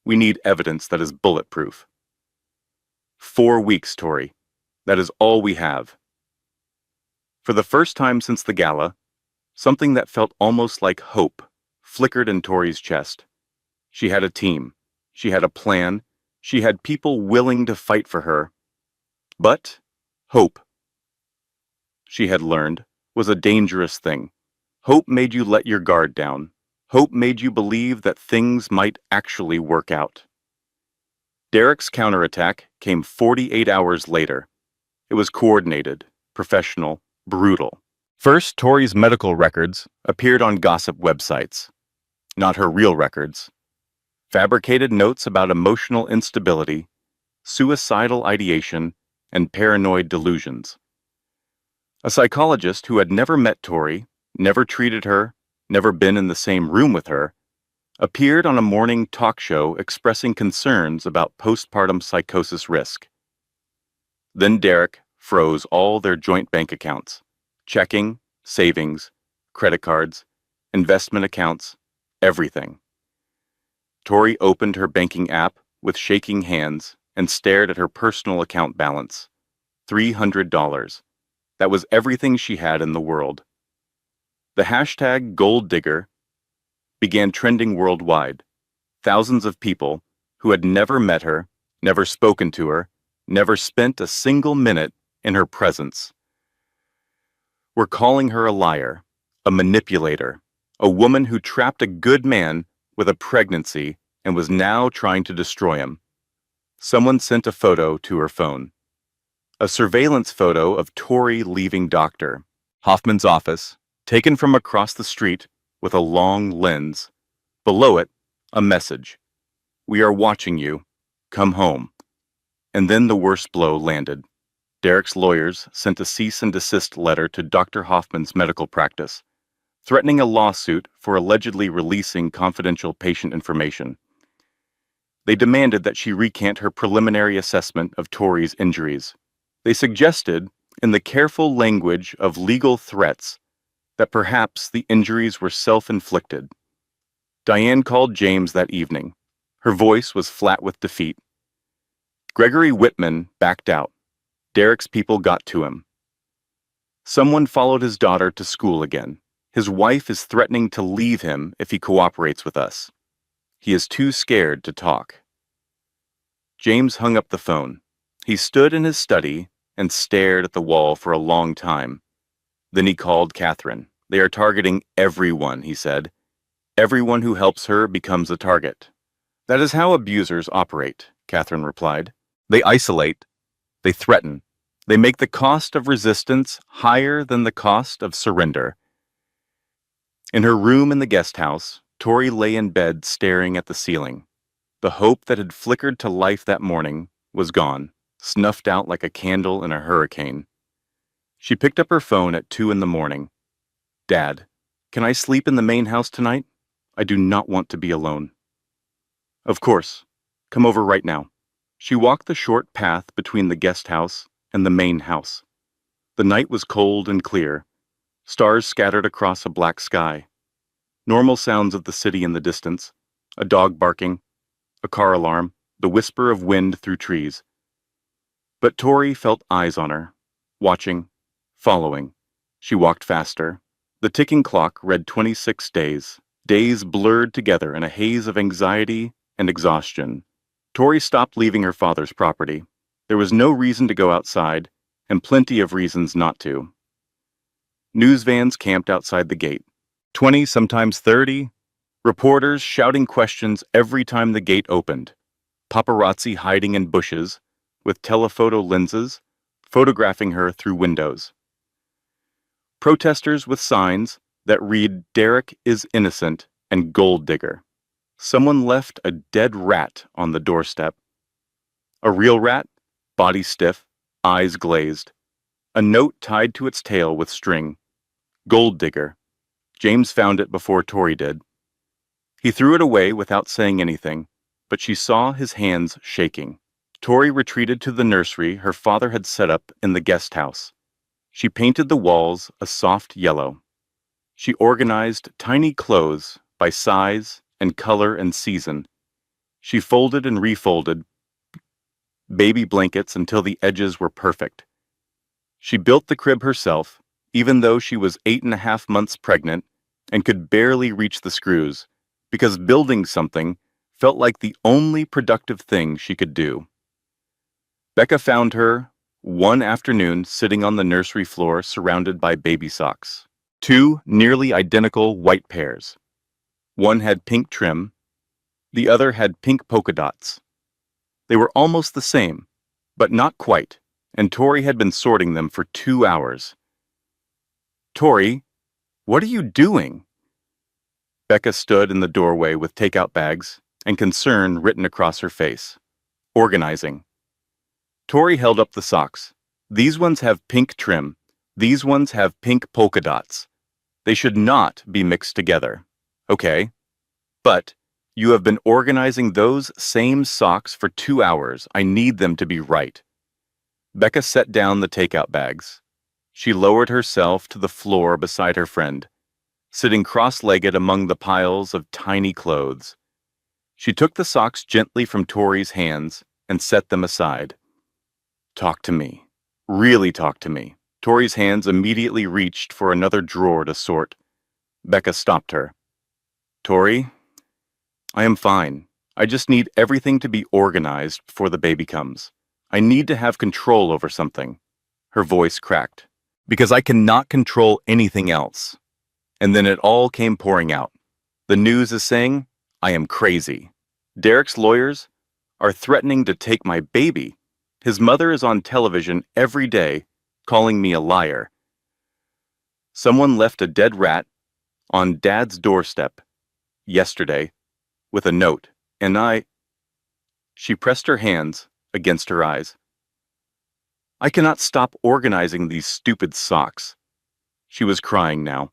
We need evidence that is bulletproof. 4 weeks, Tori. That is all we have. For the first time since the gala, something that felt almost like hope flickered in Tori's chest. She had a team. She had a plan. She had people willing to fight for her. But hope, she had learned, was a dangerous thing. Hope made you let your guard down. Hope made you believe that things might actually work out. Derek's counterattack came 48 hours later. It was coordinated, professional, brutal. First, Tori's medical records appeared on gossip websites. Not her real records. Fabricated notes about emotional instability, suicidal ideation, and paranoid delusions. A psychologist who had never met Tori, never treated her, never been in the same room with her, appeared on a morning talk show expressing concerns about postpartum psychosis risk. Then Derek froze all their joint bank accounts, checking, savings, credit cards, investment accounts, everything. Tori opened her banking app with shaking hands and stared at her personal account balance. $300. That was everything she had in the world. The hashtag Gold Digger began trending worldwide. Thousands of people who had never met her, never spoken to her, never spent a single minute in her presence were calling her a liar, a manipulator, a woman who trapped a good man with a pregnancy and was now trying to destroy him. Someone sent a photo to her phone. A surveillance photo of Tori leaving Dr. Hoffman's office, taken from across the street with a long lens, Below it, a message. We are watching you. Come home. And then the worst blow landed. Derek's lawyers sent a cease and desist letter to Dr. Hoffman's medical practice, threatening a lawsuit for allegedly releasing confidential patient information. They demanded that she recant her preliminary assessment of Tori's injuries. They suggested, in the careful language of legal threats, that perhaps the injuries were self-inflicted. Diane called James that evening. Her voice was flat with defeat. Gregory Whitman backed out. Derek's people got to him. Someone followed his daughter to school again. His wife is threatening to leave him if he cooperates with us. He is too scared to talk. James hung up the phone. He stood in his study and stared at the wall for a long time. Then he called Catherine. They are targeting everyone, he said. Everyone who helps her becomes a target. That is how abusers operate, Catherine replied. They isolate. They threaten. They make the cost of resistance higher than the cost of surrender. In her room in the guest house, Tori lay in bed staring at the ceiling. The hope that had flickered to life that morning was gone, snuffed out like a candle in a hurricane. She picked up her phone at 2 a.m. Dad, can I sleep in the main house tonight? I do not want to be alone. Of course. Come over right now. She walked the short path between the guest house and the main house. The night was cold and clear. Stars scattered across a black sky. Normal sounds of the city in the distance. A dog barking, a car alarm, the whisper of wind through trees. But Tori felt eyes on her, watching, following. She walked faster. The ticking clock read 26 days, days blurred together in a haze of anxiety and exhaustion. Tori stopped leaving her father's property. There was no reason to go outside, and plenty of reasons not to. News vans camped outside the gate. 20, sometimes 30. Reporters shouting questions every time the gate opened. Paparazzi hiding in bushes, with telephoto lenses, photographing her through windows. Protesters with signs that read "Derek is innocent" and "Gold Digger." Someone left a dead rat on the doorstep. A real rat, body stiff, eyes glazed. A note tied to its tail with string. "Gold Digger." James found it before Tori did. He threw it away without saying anything, but she saw his hands shaking. Tori retreated to the nursery her father had set up in the guest house. She painted the walls a soft yellow. She organized tiny clothes by size and color and season. She folded and refolded baby blankets until the edges were perfect. She built the crib herself, even though she was 8.5 months pregnant and could barely reach the screws, because building something felt like the only productive thing she could do. Becca found her one afternoon sitting on the nursery floor surrounded by baby socks. 2 nearly identical white pairs. One had pink trim, the other had pink polka dots. They were almost the same, but not quite, and Tori had been sorting them for 2 hours. "Tori, what are you doing?" Becca stood in the doorway with takeout bags and concern written across her face. "Organizing." Tori held up the socks. "These ones have pink trim. These ones have pink polka dots. They should not be mixed together. Okay. But you have been organizing those same socks for 2 hours. I need them to be right." Becca set down the takeout bags. She lowered herself to the floor beside her friend, sitting cross-legged among the piles of tiny clothes. She took the socks gently from Tori's hands and set them aside. "Talk to me. Really talk to me." Tori's hands immediately reached for another drawer to sort. Becca stopped her. "Tori, I am fine. I just need everything to be organized before the baby comes. I need to have control over something." Her voice cracked. "Because I cannot control anything else." And then it all came pouring out. The news is saying I am crazy. Derek's lawyers are threatening to take my baby. His mother is on television every day calling me a liar. Someone left a dead rat on Dad's doorstep yesterday with a note, and She pressed her hands against her eyes. I cannot stop organizing these stupid socks. She was crying now.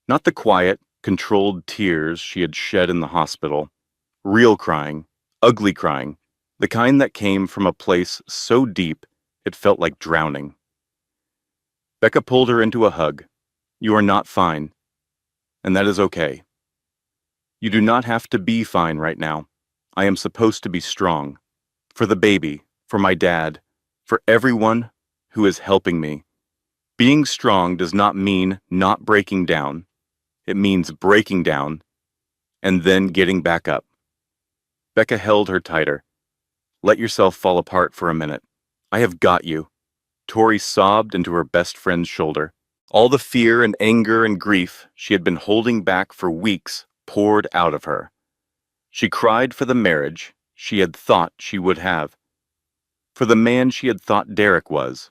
Not the quiet, controlled tears she had shed in the hospital. Real crying, ugly crying, the kind that came from a place so deep it felt like drowning. Becca pulled her into a hug. You are not fine, and that is okay. You do not have to be fine right now. I am supposed to be strong. For the baby, for my dad, for everyone who is helping me. Being strong does not mean not breaking down. It means breaking down and then getting back up. Becca held her tighter. Let yourself fall apart for a minute. I have got you. Tori sobbed into her best friend's shoulder. All the fear and anger and grief she had been holding back for weeks poured out of her. She cried for the marriage she had thought she would have, for the man she had thought Derek was,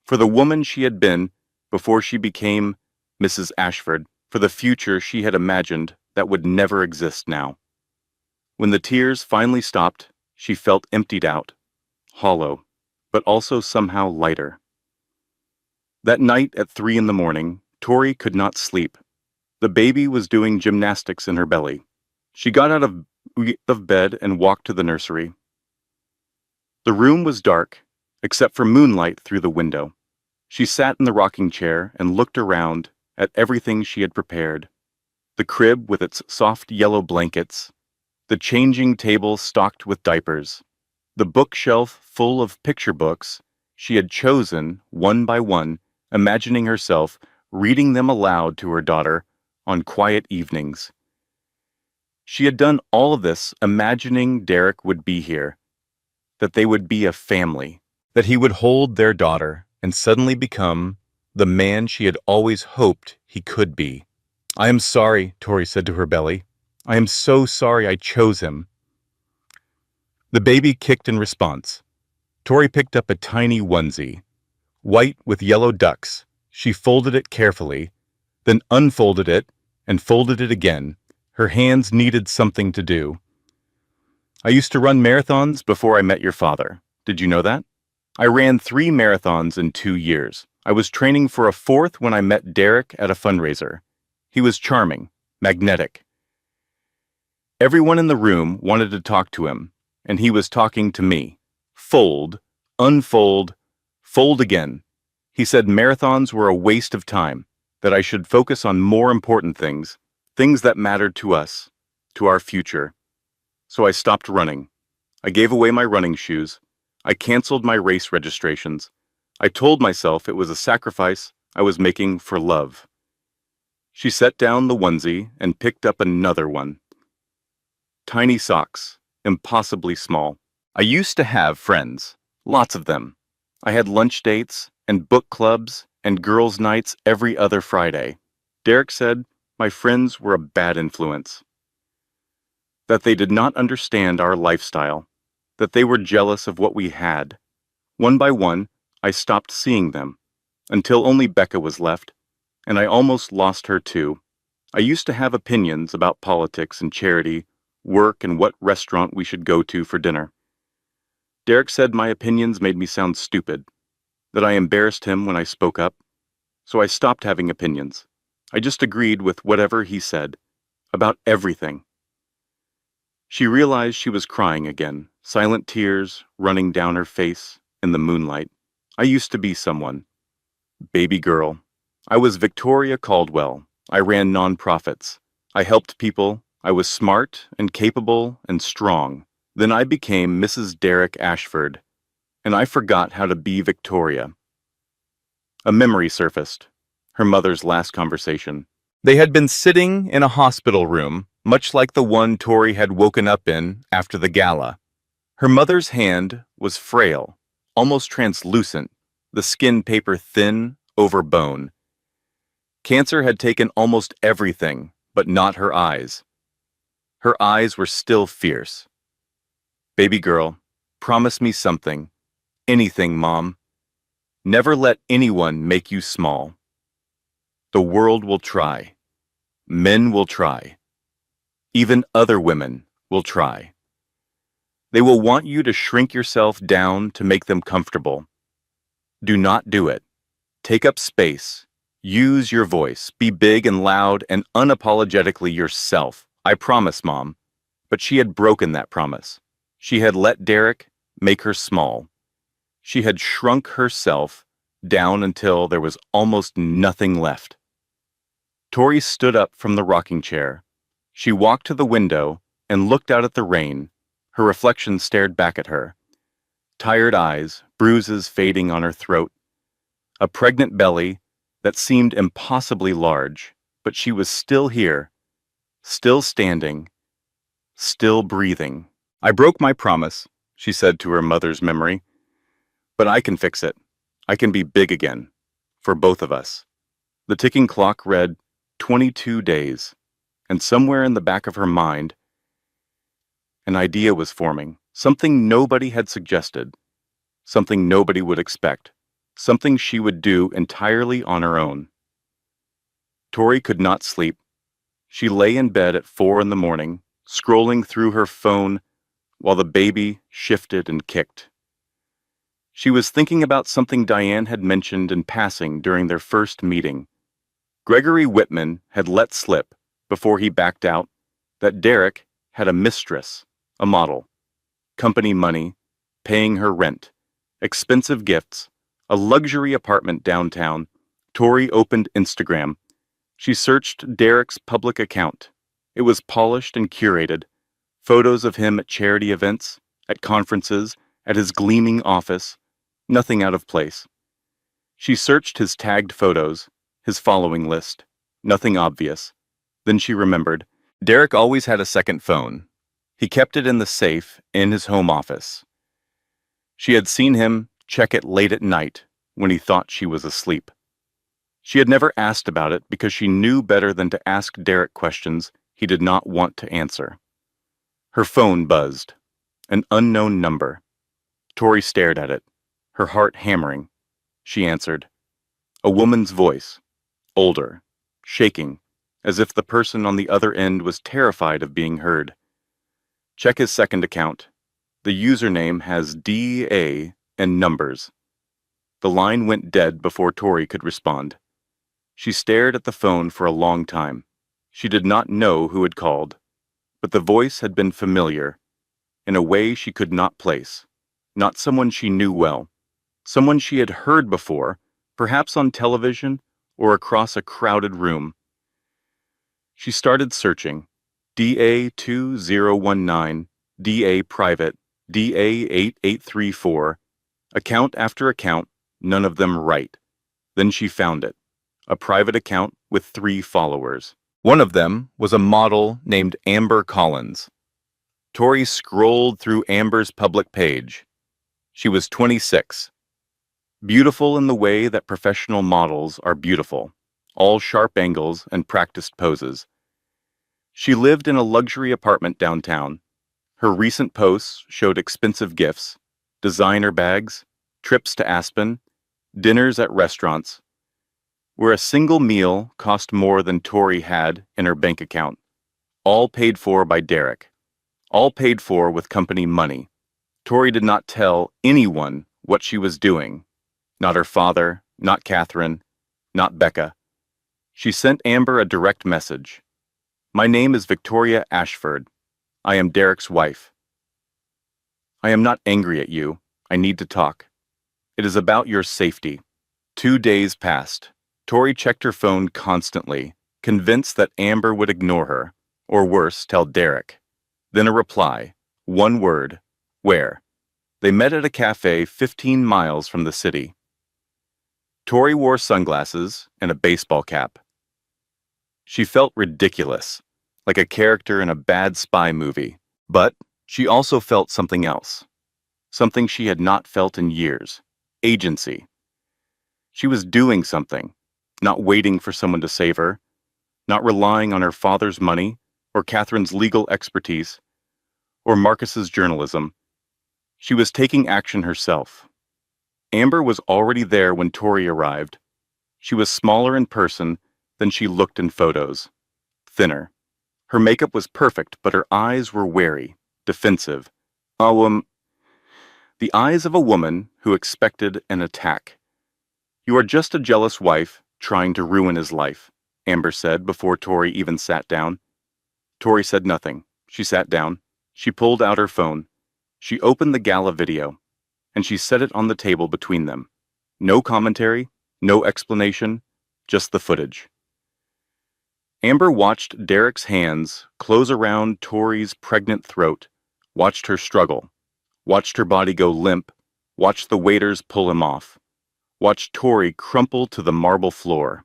for the woman she had been before she became Mrs. Ashford, for the future she had imagined that would never exist now. When the tears finally stopped, she felt emptied out, hollow, but also somehow lighter. That night at 3 a.m, Tori could not sleep. The baby was doing gymnastics in her belly. She got out of bed and walked to the nursery. The room was dark, except for moonlight through the window. She sat in the rocking chair and looked around at everything she had prepared. The crib with its soft yellow blankets, the changing table stocked with diapers, the bookshelf full of picture books she had chosen one by one, imagining herself reading them aloud to her daughter on quiet evenings. She had done all of this imagining Derek would be here, that they would be a family, that he would hold their daughter and suddenly become the man she had always hoped he could be. I am sorry, Tori said to her belly. I am so sorry I chose him. The baby kicked in response. Tori picked up a tiny onesie, white with yellow ducks. She folded it carefully, then unfolded it and folded it again. Her hands needed something to do. I used to run marathons before I met your father. Did you know that? I ran 3 marathons in 2 years. I was training for a 4th when I met Derek at a fundraiser. He was charming, magnetic. Everyone in the room wanted to talk to him, and he was talking to me. Fold, unfold, fold again. He said marathons were a waste of time, that I should focus on more important things, things that mattered to us, to our future. So I stopped running. I gave away my running shoes. I canceled my race registrations. I told myself it was a sacrifice I was making for love. She set down the onesie and picked up another one. Tiny socks, impossibly small. I used to have friends, lots of them. I had lunch dates and book clubs and girls' nights every other Friday. Derek said my friends were a bad influence, that they did not understand our lifestyle, that they were jealous of what we had. One by one, I stopped seeing them, until only Becca was left, and I almost lost her too. I used to have opinions about politics and charity, work, and what restaurant we should go to for dinner. Derek said my opinions made me sound stupid, that I embarrassed him when I spoke up, so I stopped having opinions. I just agreed with whatever he said, about everything. She realized she was crying again, silent tears running down her face in the moonlight. I used to be someone. Baby girl. I was Victoria Caldwell. I ran nonprofits. I helped people. I was smart and capable and strong. Then I became Mrs. Derek Ashford, and I forgot how to be Victoria. A memory surfaced. Her mother's last conversation. They had been sitting in a hospital room, much like the one Tori had woken up in after the gala. Her mother's hand was frail, almost translucent, the skin paper thin over bone. Cancer had taken almost everything, but not her eyes. Her eyes were still fierce. Baby girl, promise me something. Anything, Mom. Never let anyone make you small. The world will try. Men will try. Even other women will try. They will want you to shrink yourself down to make them comfortable. Do not do it. Take up space. Use your voice. Be big and loud and unapologetically yourself. I promise, Mom. But she had broken that promise. She had let Derek make her small. She had shrunk herself down until there was almost nothing left. Tori stood up from the rocking chair. She walked to the window and looked out at the rain. Her reflection stared back at her. Tired eyes, bruises fading on her throat, a pregnant belly that seemed impossibly large, but she was still here, still standing, still breathing. I broke my promise, she said to her mother's memory, but I can fix it. I can be big again, for both of us. The ticking clock read 22 days, and somewhere in the back of her mind, an idea was forming, something nobody had suggested, something nobody would expect, something she would do entirely on her own. Tori could not sleep. She lay in bed at 4 in the morning, scrolling through her phone while the baby shifted and kicked. She was thinking about something Diane had mentioned in passing during their first meeting. Gregory Whitman had let slip, before he backed out, that Derek had a mistress, a model, company money, paying her rent, expensive gifts, a luxury apartment downtown. Tori opened Instagram. She searched Derek's public account. It was polished and curated. Photos of him at charity events, at conferences, at his gleaming office. Nothing out of place. She searched his tagged photos, his following list. Nothing obvious. Then she remembered. Derek always had a second phone. He kept it in the safe in his home office. She had seen him check it late at night when he thought she was asleep. She had never asked about it because she knew better than to ask Derek questions he did not want to answer. Her phone buzzed. An unknown number. Tori stared at it, her heart hammering. She answered. A woman's voice, older, shaking, as if the person on the other end was terrified of being heard. Check his second account. The username has DA and numbers. The line went dead before Tori could respond. She stared at the phone for a long time. She did not know who had called, but the voice had been familiar, in a way she could not place. Not someone she knew well. Someone she had heard before, perhaps on television or across a crowded room. She started searching. DA2019, DA private, DA8834, account after account, none of them right. Then she found it. A private account with 3 followers. One of them was a model named Amber Collins. Tori scrolled through Amber's public page. She was 26. Beautiful in the way that professional models are beautiful, all sharp angles and practiced poses. She lived in a luxury apartment downtown. Her recent posts showed expensive gifts, designer bags, trips to Aspen, dinners at restaurants, where a single meal cost more than Tori had in her bank account. All paid for by Derek. All paid for with company money. Tori did not tell anyone what she was doing. Not her father, not Catherine, not Becca. She sent Amber a direct message. My name is Victoria Ashford. I am Derek's wife. I am not angry at you. I need to talk. It is about your safety. 2 days passed. Tori checked her phone constantly, convinced that Amber would ignore her, or worse, tell Derek. Then a reply. One word. Where? They met at a cafe 15 miles from the city. Tori wore sunglasses and a baseball cap. She felt ridiculous, like a character in a bad spy movie. But she also felt something else. Something she had not felt in years. Agency. She was doing something, not waiting for someone to save her, not relying on her father's money, or Catherine's legal expertise, or Marcus's journalism. She was taking action herself. Amber was already there when Tori arrived. She was smaller in person than she looked in photos. Thinner. Her makeup was perfect, but her eyes were wary, defensive. Um, the eyes of a woman who expected an attack. "You are just a jealous wife trying to ruin his life," Amber said before Tori even sat down. Tori said nothing. She sat down. She pulled out her phone. She opened the gala video, and she set it on the table between them. No commentary, no explanation, just the footage. Amber watched Derek's hands close around Tori's pregnant throat, watched her struggle, watched her body go limp, watched the waiters pull him off, watched Tori crumple to the marble floor.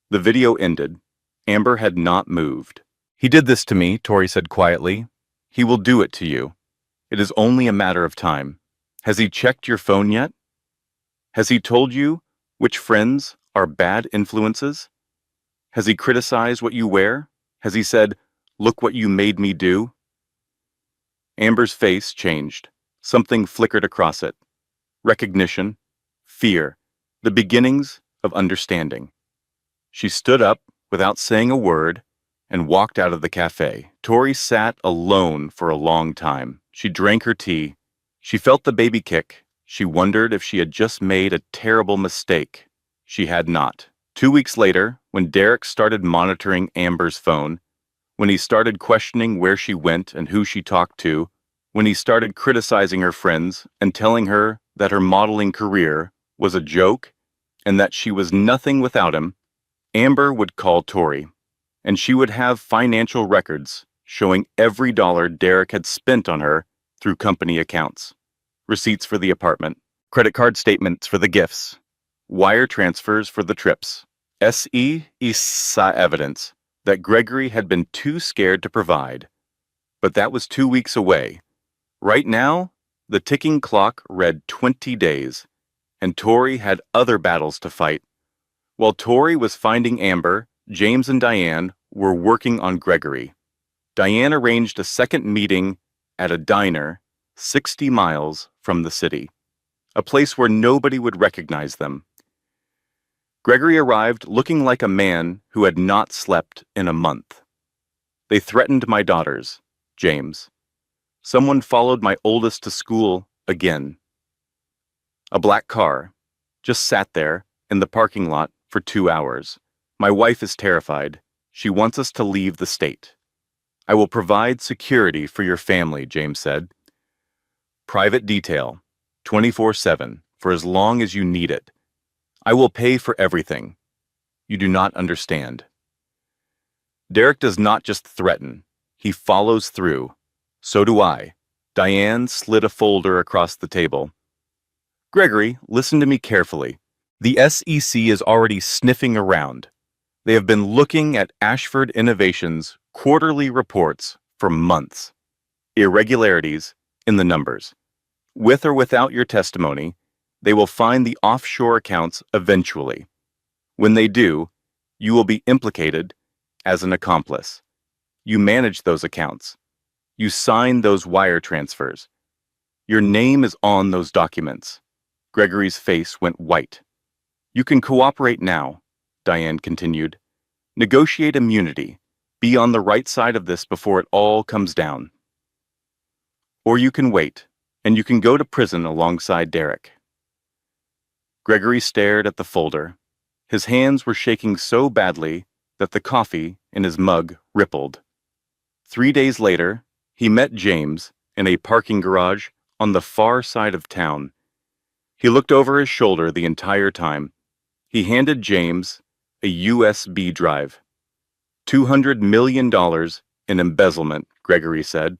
The video ended. Amber had not moved. "He did this to me," Tori said quietly. "He will do it to you. It is only a matter of time. Has he checked your phone yet? Has he told you which friends are bad influences? Has he criticized what you wear? Has he said, 'Look what you made me do'?" Amber's face changed. Something flickered across it. Recognition, fear, the beginnings of understanding. She stood up without saying a word and walked out of the cafe. Tori sat alone for a long time. She drank her tea. She felt the baby kick. She wondered if she had just made a terrible mistake. She had not. 2 weeks later, when Derek started monitoring Amber's phone, when he started questioning where she went and who she talked to, when he started criticizing her friends and telling her that her modeling career was a joke and that she was nothing without him, Amber would call Tori, and she would have financial records showing every dollar Derek had spent on her through company accounts, receipts for the apartment, credit card statements for the gifts, wire transfers for the trips, SEISA evidence that Gregory had been too scared to provide. But that was 2 weeks away. Right now, the ticking clock read 20 days, and Tori had other battles to fight. While Tori was finding Amber, James and Diane were working on Gregory. Diane arranged a second meeting at a diner 60 miles from the city, a place where nobody would recognize them. Gregory arrived looking like a man who had not slept in a month. "They threatened my daughters, James. Someone followed my oldest to school again. A black car just sat there in the parking lot for 2 hours. My wife is terrified. She wants us to leave the state. I will provide security for your family," James said. "Private detail, 24/7, for as long as you need it. I will pay for everything. You do not understand." Derek does not just threaten. He follows through. So do I. Diane slid a folder across the table. "Gregory, listen to me carefully. The SEC is already sniffing around. They have been looking at Ashford Innovations' quarterly reports for months. Irregularities in the numbers. With or without your testimony, they will find the offshore accounts eventually. When they do, you will be implicated as an accomplice. You manage those accounts. You sign those wire transfers. Your name is on those documents." Gregory's face went white. "You can cooperate now," Diane continued. "Negotiate immunity. Be on the right side of this before it all comes down. Or you can wait, and you can go to prison alongside Derek." Gregory stared at the folder. His hands were shaking so badly that the coffee in his mug rippled. 3 days later, he met James in a parking garage on the far side of town. He looked over his shoulder the entire time. He handed James a USB drive. $200 million in embezzlement, Gregory said.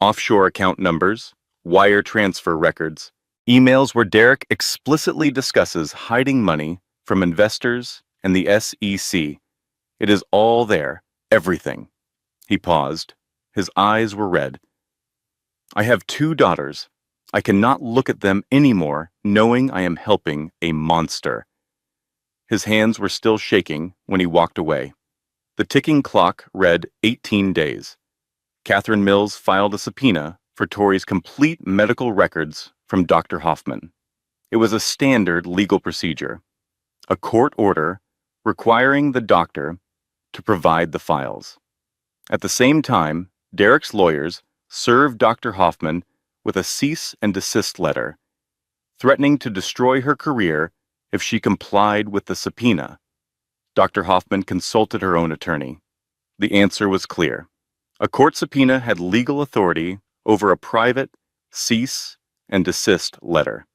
Offshore account numbers, wire transfer records, emails where Derek explicitly discusses hiding money from investors and the SEC. It is all there, everything. He paused. His eyes were red. "I have 2 daughters. I cannot look at them anymore knowing I am helping a monster." His hands were still shaking when he walked away. The ticking clock read 18 days. Catherine Mills filed a subpoena for Tori's complete medical records from Dr. Hoffman. It was a standard legal procedure, a court order requiring the doctor to provide the files. At the same time, Derek's lawyers served Dr. Hoffman with a cease and desist letter, threatening to destroy her career if she complied with the subpoena. Dr. Hoffman consulted her own attorney. The answer was clear. A court subpoena had legal authority over a private cease and desist letter.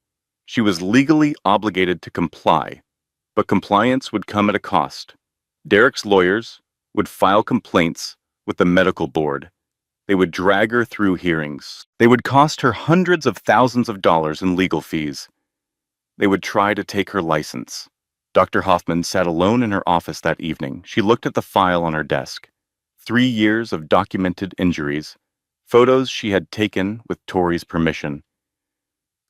She was legally obligated to comply, but compliance would come at a cost. Derek's lawyers would file complaints with the medical board. They would drag her through hearings. They would cost her hundreds of thousands of dollars in legal fees. They would try to take her license. Dr. Hoffman sat alone in her office that evening. She looked at the file on her desk. 3 years of documented injuries, photos she had taken with Tori's permission,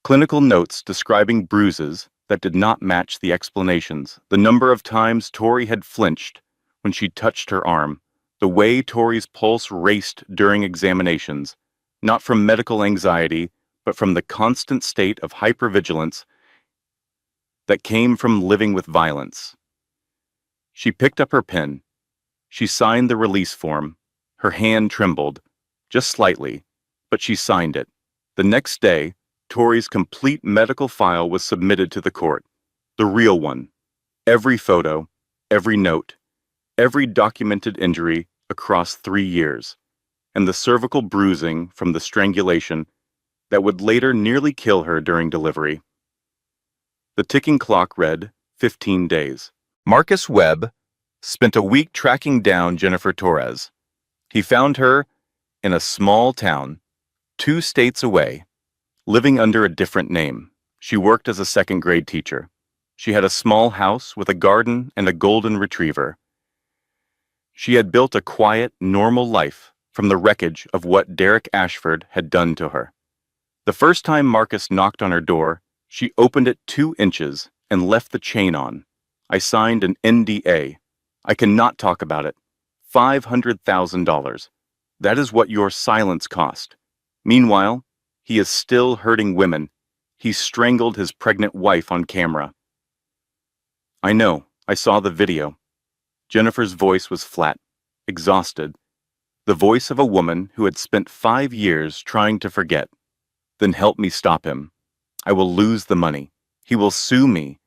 clinical notes describing bruises that did not match the explanations, the number of times Tori had flinched when she touched her arm, the way Tori's pulse raced during examinations, not from medical anxiety, but from the constant state of hypervigilance that came from living with violence. She picked up her pen. She signed the release form. Her hand trembled, just slightly, but she signed it. The next day, Tori's complete medical file was submitted to the court. The real one. Every photo, every note, every documented injury across 3 years, and the cervical bruising from the strangulation that would later nearly kill her during delivery. The ticking clock read 15 days. Marcus Webb spent a week tracking down Jennifer Torres. He found her in a small town, 2 states away, living under a different name. She worked as a second-grade teacher. She had a small house with a garden and a golden retriever. She had built a quiet, normal life from the wreckage of what Derek Ashford had done to her. The first time Marcus knocked on her door, she opened it 2 inches and left the chain on. I signed an NDA. I cannot talk about it. $500,000. That is what your silence cost. Meanwhile, he is still hurting women. He strangled his pregnant wife on camera. I know. I saw the video. Jennifer's voice was flat, exhausted. The voice of a woman who had spent 5 years trying to forget. Then help me stop him. I will lose the money. He will sue me.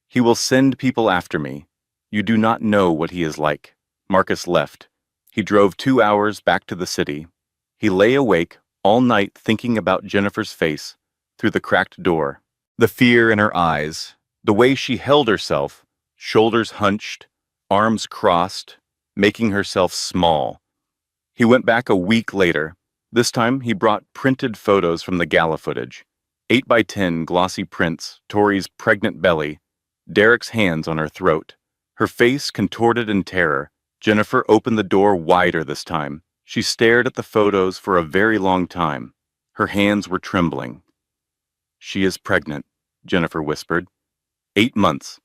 He will send people after me. You do not know what he is like. Marcus left. He drove 2 hours back to the city. He lay awake all night thinking about Jennifer's face through the cracked door. The fear in her eyes, the way she held herself, shoulders hunched, arms crossed, making herself small. He went back a week later. This time he brought printed photos from the gala footage. 8x10 glossy prints, Tori's pregnant belly, Derek's hands on her throat. Her face contorted in terror. Jennifer opened the door wider this time. She stared at the photos for a very long time. Her hands were trembling. She is pregnant, Jennifer whispered. 8 months.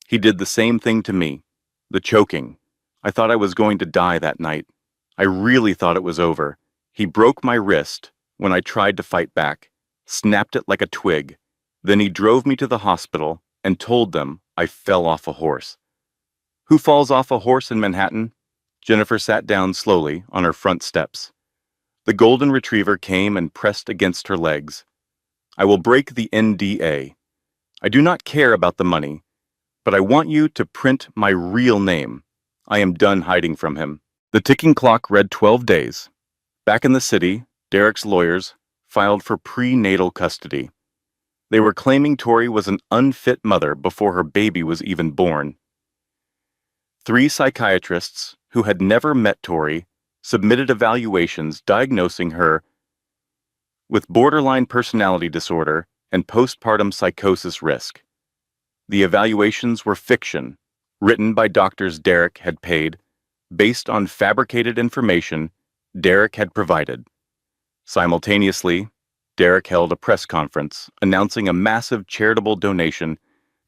He did the same thing to me. The choking. I thought I was going to die that night. I really thought it was over. He broke my wrist when I tried to fight back, snapped it like a twig. Then he drove me to the hospital and told them I fell off a horse. Who falls off a horse in Manhattan? Jennifer sat down slowly on her front steps. The golden retriever came and pressed against her legs. I will break the NDA. I do not care about the money, but I want you to print my real name. I am done hiding from him. The ticking clock read 12 days. Back in the city, Derek's lawyers filed for prenatal custody. They were claiming Tori was an unfit mother before her baby was even born. 3 psychiatrists who had never met Tori submitted evaluations diagnosing her with borderline personality disorder and postpartum psychosis risk. The evaluations were fiction, written by doctors Derek had paid, based on fabricated information Derek had provided. Simultaneously, Derek held a press conference announcing a massive charitable donation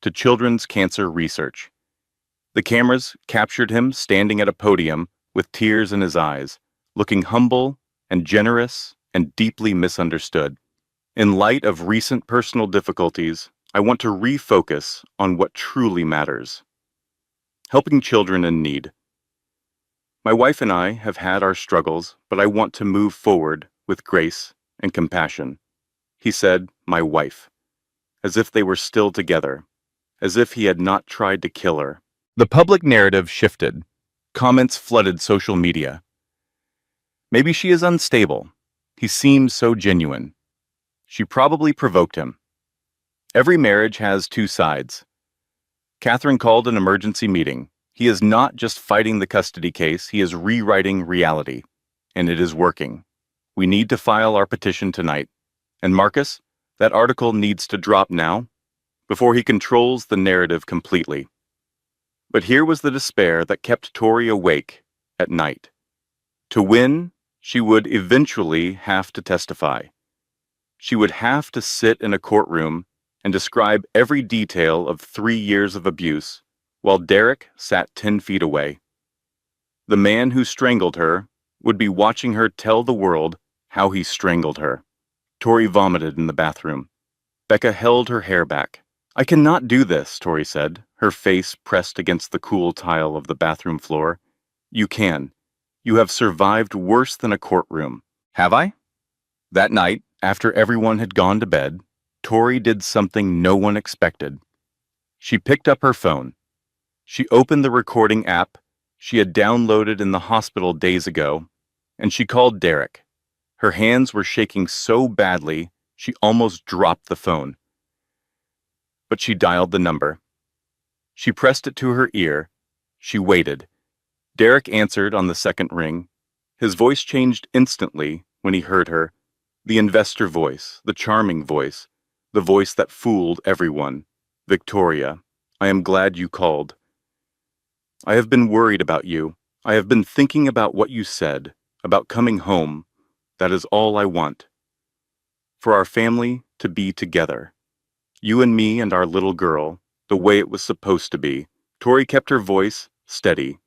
to children's cancer research. The cameras captured him standing at a podium with tears in his eyes, looking humble and generous and deeply misunderstood. In light of recent personal difficulties, I want to refocus on what truly matters: helping children in need. My wife and I have had our struggles, but I want to move forward with grace and compassion. He said, my wife, as if they were still together, as if he had not tried to kill her. The public narrative shifted. Comments flooded social media. Maybe she is unstable. He seems so genuine. She probably provoked him. Every marriage has two sides. Catherine called an emergency meeting. He is not just fighting the custody case, he is rewriting reality. And it is working. We need to file our petition tonight. And Marcus, that article needs to drop now, before he controls the narrative completely. But here was the despair that kept Tori awake at night. To win, she would eventually have to testify. She would have to sit in a courtroom and describe every detail of 3 years of abuse, while Derek sat 10 feet away. The man who strangled her would be watching her tell the world how he strangled her. Tori vomited in the bathroom. Becca held her hair back. I cannot do this, Tori said, her face pressed against the cool tile of the bathroom floor. You can. You have survived worse than a courtroom. Have I? That night, after everyone had gone to bed, Tori did something no one expected. She picked up her phone. She opened the recording app she had downloaded in the hospital days ago, and she called Derek. Her hands were shaking so badly, she almost dropped the phone. But she dialed the number. She pressed it to her ear. She waited. Derek answered on the second ring. His voice changed instantly when he heard her. The investor voice, the charming voice, the voice that fooled everyone. Victoria, I am glad you called. I have been worried about you. I have been thinking about what you said, about coming home. That is all I want. For our family to be together. You and me and our little girl, the way it was supposed to be. Tori kept her voice steady.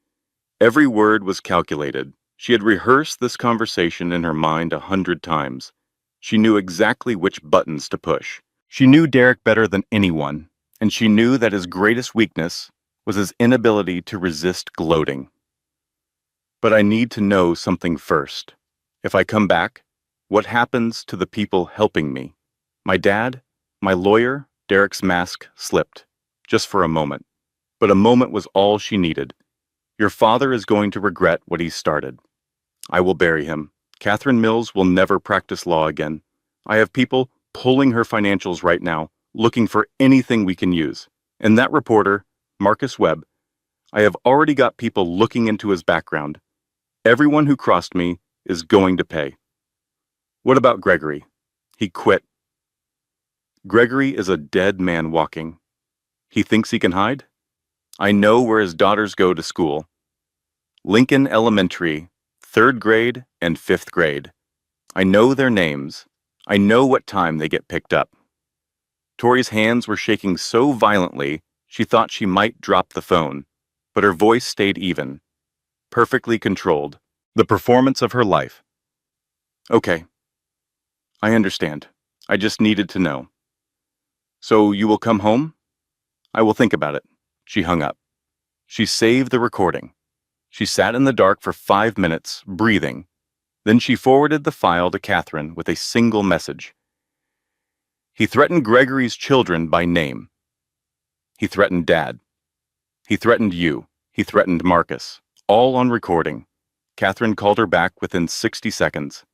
Every word was calculated. She had rehearsed this conversation in her mind 100 times. She knew exactly which buttons to push. She knew Derek better than anyone, and she knew that his greatest weakness was his inability to resist gloating. But I need to know something first. If I come back, what happens to the people helping me? My dad? My lawyer? Derek's mask slipped, just for a moment. But a moment was all she needed. Your father is going to regret what he started. I will bury him. Catherine Mills will never practice law again. I have people pulling her financials right now, looking for anything we can use. And that reporter, Marcus Webb, I have already got people looking into his background. Everyone who crossed me is going to pay. What about Gregory? He quit. Gregory is a dead man walking. He thinks he can hide? I know where his daughters go to school. Lincoln Elementary, 3rd grade and 5th grade. I know their names. I know what time they get picked up. Tori's hands were shaking so violently, she thought she might drop the phone, but her voice stayed even, perfectly controlled, the performance of her life. Okay. I understand. I just needed to know. So you will come home? I will think about it. She hung up. She saved the recording. She sat in the dark for 5 minutes, breathing. Then she forwarded the file to Catherine with a single message. He threatened Gregory's children by name. He threatened Dad. He threatened you. He threatened Marcus. All on recording. Catherine called her back within 60 seconds.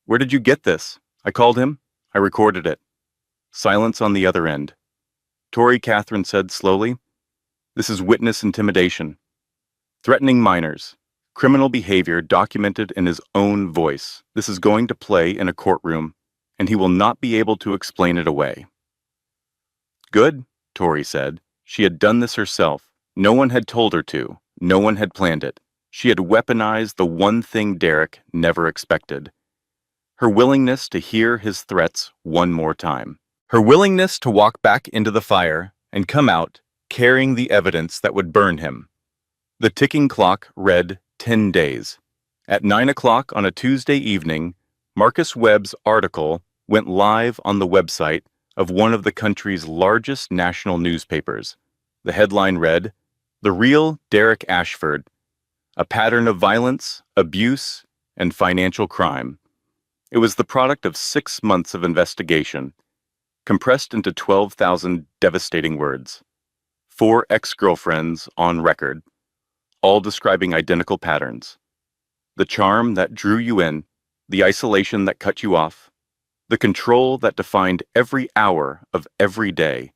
Where did you get this? I called him. I recorded it. Silence on the other end. Tori, Catherine said slowly, this is witness intimidation. Threatening minors. Criminal behavior documented in his own voice. This is going to play in a courtroom, and he will not be able to explain it away. Good, Tori said. She had done this herself. No one had told her to. No one had planned it. She had weaponized the one thing Derek never expected. Her willingness to hear his threats one more time. Her willingness to walk back into the fire and come out carrying the evidence that would burn him. The ticking clock read 10 days. At 9 o'clock on a Tuesday evening, Marcus Webb's article went live on the website of one of the country's largest national newspapers. The headline read, The Real Derek Ashford. a pattern of violence, abuse, and financial crime. It was the product of 6 months of investigation, compressed into 12,000 devastating words. 4 ex-girlfriends on record, all describing identical patterns. The charm that drew you in, the isolation that cut you off, the control that defined every hour of every day,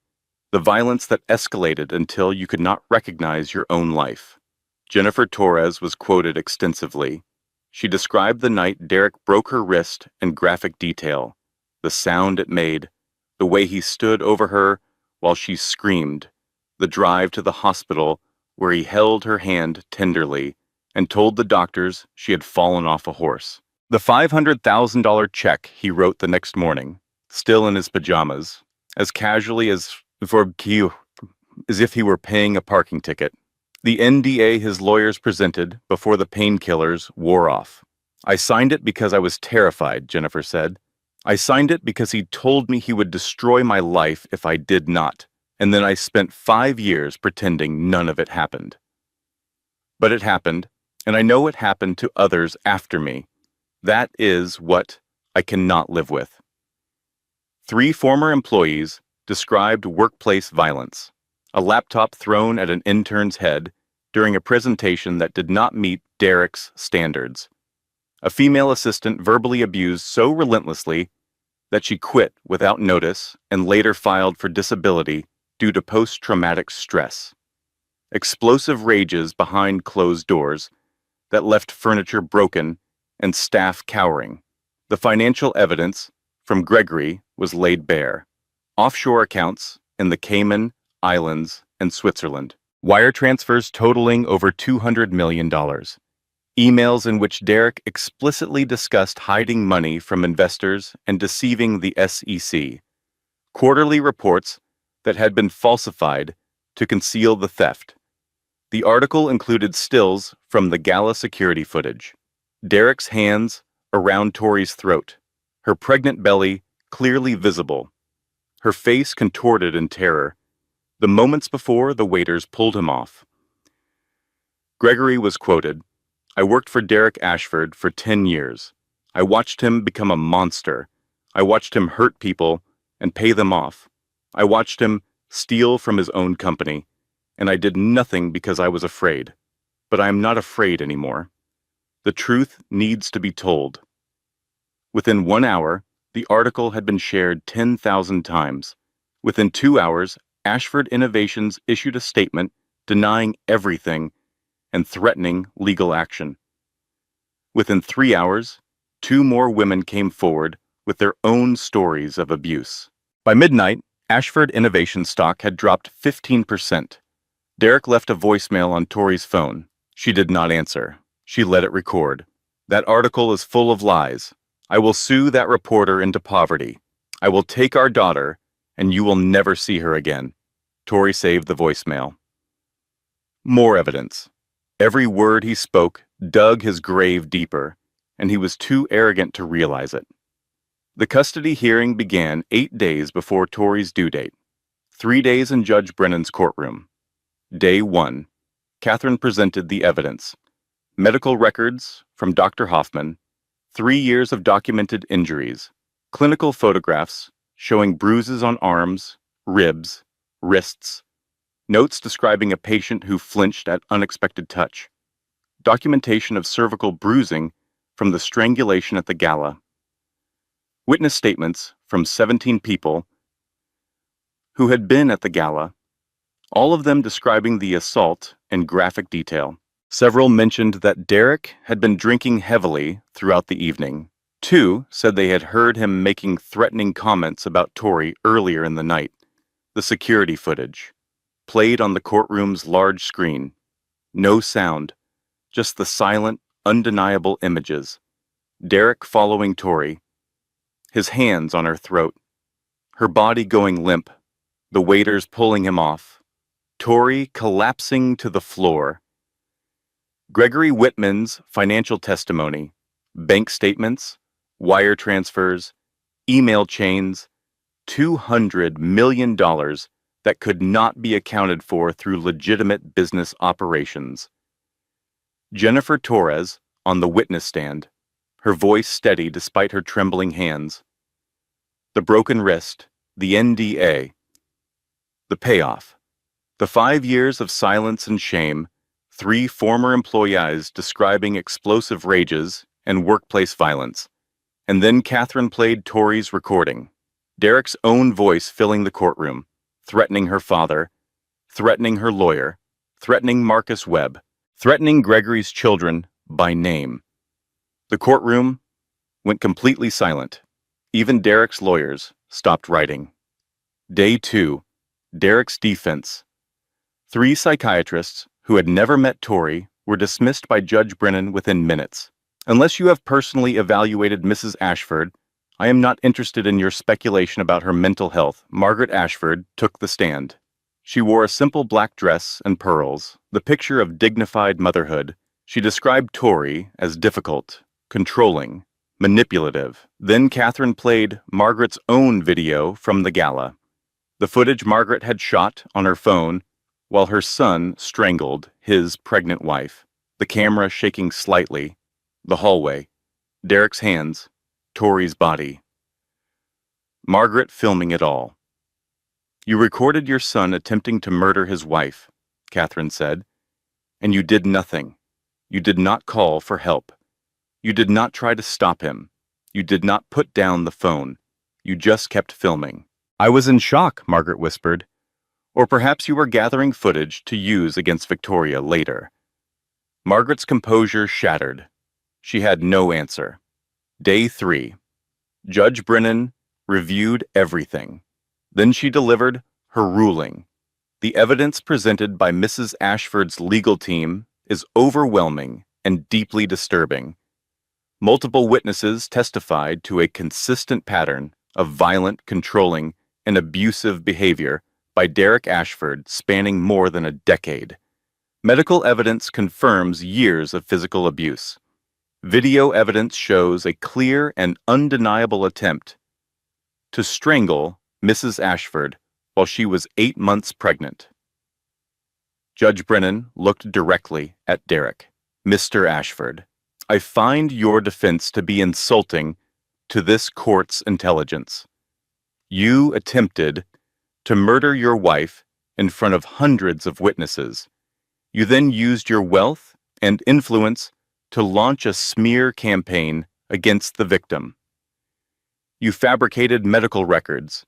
the violence that escalated until you could not recognize your own life. Jennifer Torres was quoted extensively. She described the night Derek broke her wrist in graphic detail, the sound it made, the way he stood over her while she screamed, the drive to the hospital where he held her hand tenderly and told the doctors she had fallen off a horse. The $500,000 check he wrote the next morning, still in his pajamas, as casually as if he were paying a parking ticket. The NDA his lawyers presented before the painkillers wore off. I signed it because I was terrified, Jennifer said. I signed it because he told me he would destroy my life if I did not, and then I spent 5 years pretending none of it happened. But it happened, and I know it happened to others after me. That is what I cannot live with. 3 former employees described workplace violence, a laptop thrown at an intern's head during a presentation that did not meet Derek's standards. A female assistant verbally abused so relentlessly that she quit without notice and later filed for disability due to post-traumatic stress. Explosive rages behind closed doors that left furniture broken and staff cowering. The financial evidence from Gregory was laid bare. Offshore accounts in the Cayman Islands and Switzerland. Wire transfers totaling over $200 million. Emails in which Derek explicitly discussed hiding money from investors and deceiving the SEC. Quarterly reports that had been falsified to conceal the theft. The article included stills from the gala security footage. Derek's hands around Tori's throat, her pregnant belly clearly visible, her face contorted in terror, the moments before the waiters pulled him off. Gregory was quoted, "I worked for Derek Ashford for 10 years. I watched him become a monster. I watched him hurt people and pay them off. I watched him steal from his own company, and I did nothing because I was afraid. But I am not afraid anymore. The truth needs to be told." Within 1 hour, the article had been shared 10,000 times. Within 2 hours, Ashford Innovations issued a statement denying everything and threatening legal action. Within 3 hours, 2 more women came forward with their own stories of abuse. By midnight, Ashford Innovations stock had dropped 15%. Derek left a voicemail on Tori's phone. She did not answer. She let it record. "That article is full of lies. I will sue that reporter into poverty. I will take our daughter, and you will never see her again." Tori saved the voicemail. More evidence. Every word he spoke dug his grave deeper, and he was too arrogant to realize it. The custody hearing began 8 days before Tori's due date. 3 days in Judge Brennan's courtroom. Day 1. Catherine presented the evidence. Medical records from Dr. Hoffman, 3 years of documented injuries, clinical photographs showing bruises on arms, ribs, wrists, notes describing a patient who flinched at unexpected touch, documentation of cervical bruising from the strangulation at the gala, witness statements from 17 people who had been at the gala, all of them describing the assault in graphic detail. Several mentioned that Derek had been drinking heavily throughout the evening. 2 said they had heard him making threatening comments about Tori earlier in the night. The security footage, played on the courtroom's large screen. No sound, just the silent, undeniable images. Derek following Tori, his hands on her throat, her body going limp, the waiters pulling him off, Tori collapsing to the floor. Gregory Whitman's financial testimony, bank statements, wire transfers, email chains, $200 million that could not be accounted for through legitimate business operations. Jennifer Torres, on the witness stand, her voice steady despite her trembling hands. The broken wrist, the NDA, the payoff. The 5 years of silence and shame, 3 former employees describing explosive rages and workplace violence. And then Catherine played Tori's recording, Derek's own voice filling the courtroom, threatening her father, threatening her lawyer, threatening Marcus Webb, threatening Gregory's children by name. The courtroom went completely silent. Even Derek's lawyers stopped writing. Day 2, Derek's defense. 3 psychiatrists who had never met Tori were dismissed by Judge Brennan within minutes. Unless you have personally evaluated Mrs. Ashford, I am not interested in your speculation about her mental health. Margaret Ashford took the stand. She wore a simple black dress and pearls, the picture of dignified motherhood. She described Tori as difficult, controlling, manipulative. Then Catherine played Margaret's own video from the gala. The footage Margaret had shot on her phone while her son strangled his pregnant wife, the camera shaking slightly, the hallway, Derek's hands, Tori's body. Margaret filming it all. You recorded your son attempting to murder his wife, Catherine said, and you did nothing. You did not call for help. You did not try to stop him. You did not put down the phone. You just kept filming. I was in shock, Margaret whispered. Or perhaps you were gathering footage to use against Victoria later. Margaret's composure shattered. She had no answer. Day 3. Judge Brennan reviewed everything. Then she delivered her ruling. The evidence presented by Mrs. Ashford's legal team is overwhelming and deeply disturbing. Multiple witnesses testified to a consistent pattern of violent, controlling, and abusive behavior by Derek Ashford spanning more than a decade. Medical evidence confirms years of physical abuse. Video evidence shows a clear and undeniable attempt to strangle Mrs. Ashford while she was 8 months pregnant. Judge Brennan looked directly at Derek. Mr. Ashford, I find your defense to be insulting to this court's intelligence. You attempted to murder your wife in front of hundreds of witnesses. You then used your wealth and influence to launch a smear campaign against the victim. You fabricated medical records.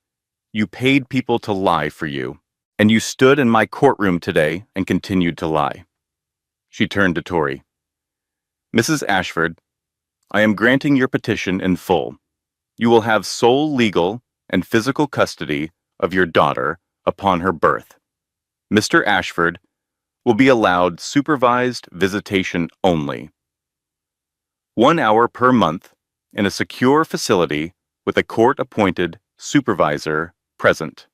You paid people to lie for you. And you stood in my courtroom today and continued to lie. She turned to Tori. Mrs. Ashford, I am granting your petition in full. You will have sole legal and physical custody of your daughter upon her birth. Mr. Ashford will be allowed supervised visitation only. 1 hour per month in a secure facility with a court-appointed supervisor present.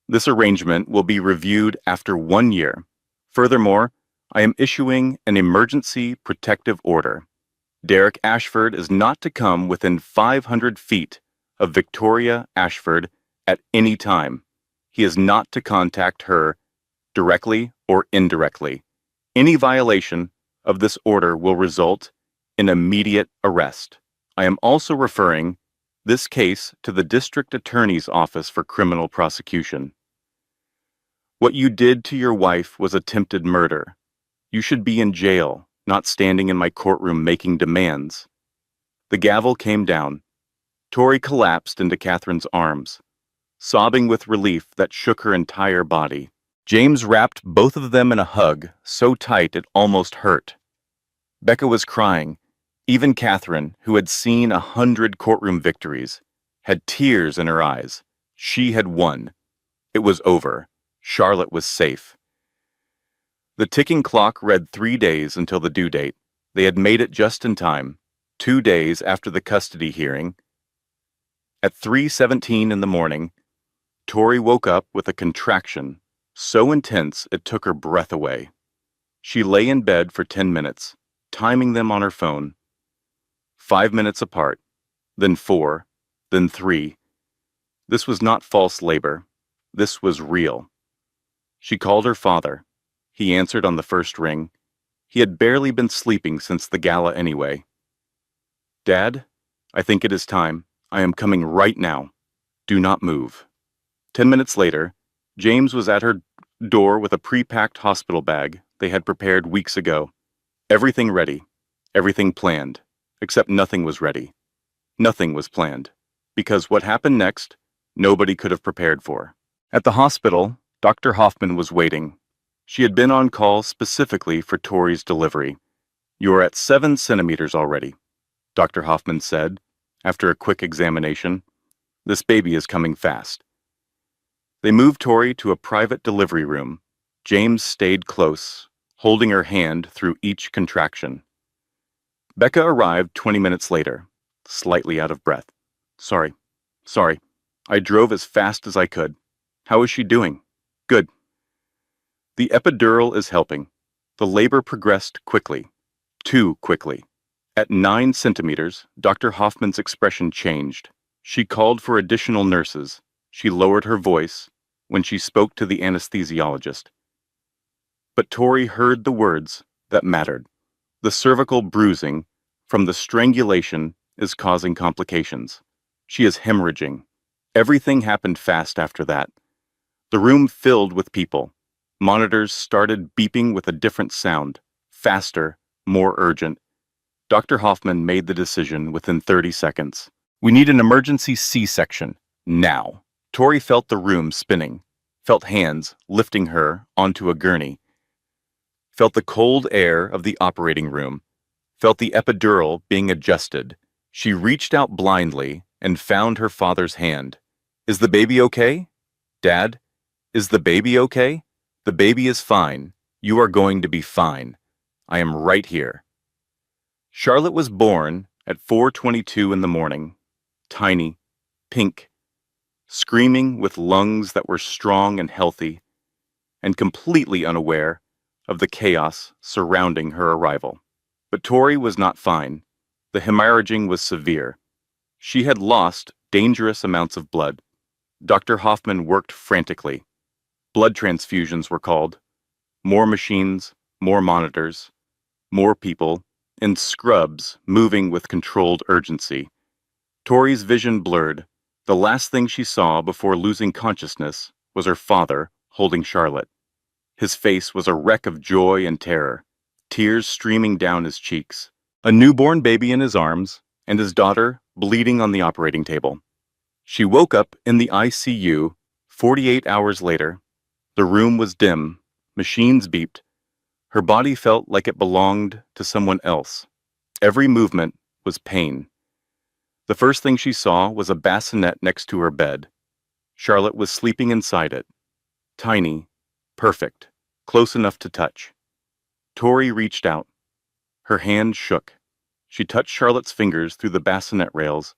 This arrangement will be reviewed after 1 year. Furthermore, I am issuing an emergency protective order. Derek Ashford is not to come within 500 feet of Victoria Ashford at any time. He is not to contact her directly or indirectly. Any violation of this order will result in immediate arrest. I am also referring this case to the District Attorney's Office for Criminal Prosecution. What you did to your wife was attempted murder. You should be in jail, not standing in my courtroom making demands. The gavel came down. Tori collapsed into Catherine's arms, sobbing with relief that shook her entire body. James wrapped both of them in a hug, so tight it almost hurt. Becca was crying. Even Catherine, who had seen 100 courtroom victories, had tears in her eyes. She had won. It was over. Charlotte was safe. The ticking clock read 3 days until the due date. They had made it just in time, 2 days after the custody hearing. At 3:17 in the morning, Tori woke up with a contraction so intense it took her breath away. She lay in bed for 10 minutes, timing them on her phone. 5 minutes apart, then 4, then 3. This was not false labor. This was real. She called her father. He answered on the first ring. He had barely been sleeping since the gala anyway. "Dad, I think it is time. I am coming right now. Do not move." 10 minutes later, James was at her door with a pre-packed hospital bag they had prepared weeks ago. Everything ready, everything planned, except nothing was ready. Nothing was planned, because what happened next, nobody could have prepared for. At the hospital, Dr. Hoffman was waiting. She had been on call specifically for Tori's delivery. "You are at 7 centimeters already," Dr. Hoffman said, after a quick examination. "This baby is coming fast." They moved Tori to a private delivery room. James stayed close, holding her hand through each contraction. Becca arrived 20 minutes later, slightly out of breath. Sorry. I drove as fast as I could. How is she doing?" "Good." "The epidural is helping. The labor progressed quickly. Too quickly." At 9 centimeters, Dr. Hoffman's expression changed. She called for additional nurses. She lowered her voice when she spoke to the anesthesiologist. But Tori heard the words that mattered. "The cervical bruising from the strangulation is causing complications. She is hemorrhaging." Everything happened fast after that. The room filled with people. Monitors started beeping with a different sound, faster, more urgent. Dr. Hoffman made the decision within 30 seconds. "We need an emergency C-section, now." Tori felt the room spinning, felt hands lifting her onto a gurney, felt the cold air of the operating room, felt the epidural being adjusted. She reached out blindly and found her father's hand. "Is the baby okay? Dad, is the baby okay? The baby is fine. You are going to be fine. I am right here." Charlotte was born at 4:22 in the morning, tiny, pink, screaming with lungs that were strong and healthy, and completely unaware of the chaos surrounding her arrival. But Tori was not fine. The hemorrhaging was severe. She had lost dangerous amounts of blood. Dr. Hoffman worked frantically. Blood transfusions were called. More machines, more monitors, more people, in scrubs moving with controlled urgency. Tori's vision blurred. The last thing she saw before losing consciousness was her father holding Charlotte. His face was a wreck of joy and terror, tears streaming down his cheeks, a newborn baby in his arms, and his daughter bleeding on the operating table. She woke up in the ICU 48 hours later. The room was dim, machines beeped. Her body felt like it belonged to someone else. Every movement was pain. The first thing she saw was a bassinet next to her bed. Charlotte was sleeping inside it. Tiny, perfect, close enough to touch. Tori reached out. Her hand shook. She touched Charlotte's fingers through the bassinet rails.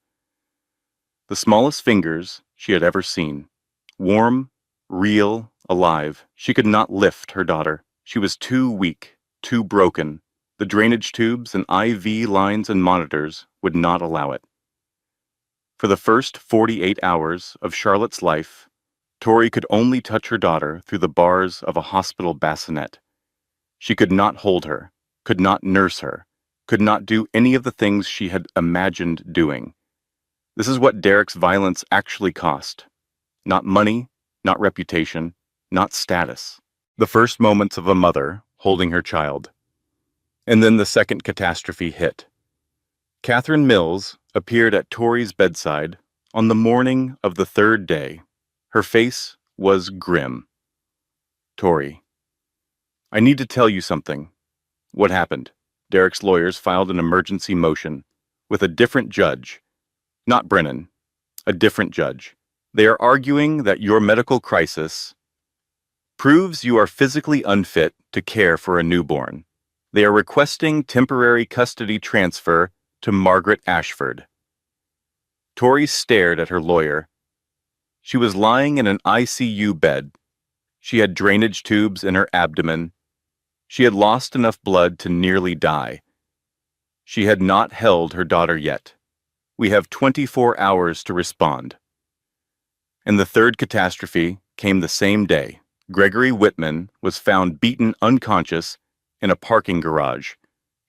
The smallest fingers she had ever seen. Warm, real, alive. She could not lift her daughter. She was too weak, too broken. The drainage tubes and IV lines and monitors would not allow it. For the first 48 hours of Charlotte's life, Tori could only touch her daughter through the bars of a hospital bassinet. She could not hold her, could not nurse her, could not do any of the things she had imagined doing. This is what Derek's violence actually cost. Not money, not reputation, not status. The first moments of a mother holding her child. And then the second catastrophe hit. Catherine Mills appeared at Tori's bedside on the morning of the third day. Her face was grim. "Tori, I need to tell you something." "What happened?" Derek's lawyers filed an emergency motion with a different judge. Not Brennan, a different judge. "They are arguing that your medical crisis proves you are physically unfit to care for a newborn. They are requesting temporary custody transfer to Margaret Ashford." Tori stared at her lawyer. She was lying in an ICU bed. She had drainage tubes in her abdomen. She had lost enough blood to nearly die. She had not held her daughter yet. "We have 24 hours to respond." And the third catastrophe came the same day. Gregory Whitman was found beaten unconscious in a parking garage.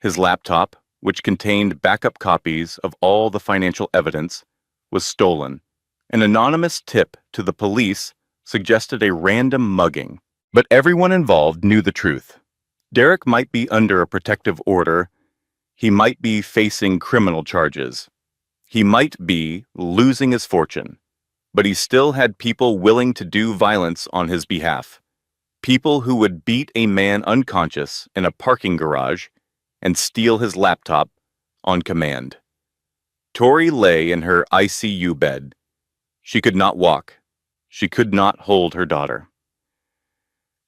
His laptop, which contained backup copies of all the financial evidence, was stolen. An anonymous tip to the police suggested a random mugging, but everyone involved knew the truth. Derek might be under a protective order. He might be facing criminal charges. He might be losing his fortune. But he still had people willing to do violence on his behalf. People who would beat a man unconscious in a parking garage and steal his laptop on command. Tori lay in her ICU bed. She could not walk. She could not hold her daughter.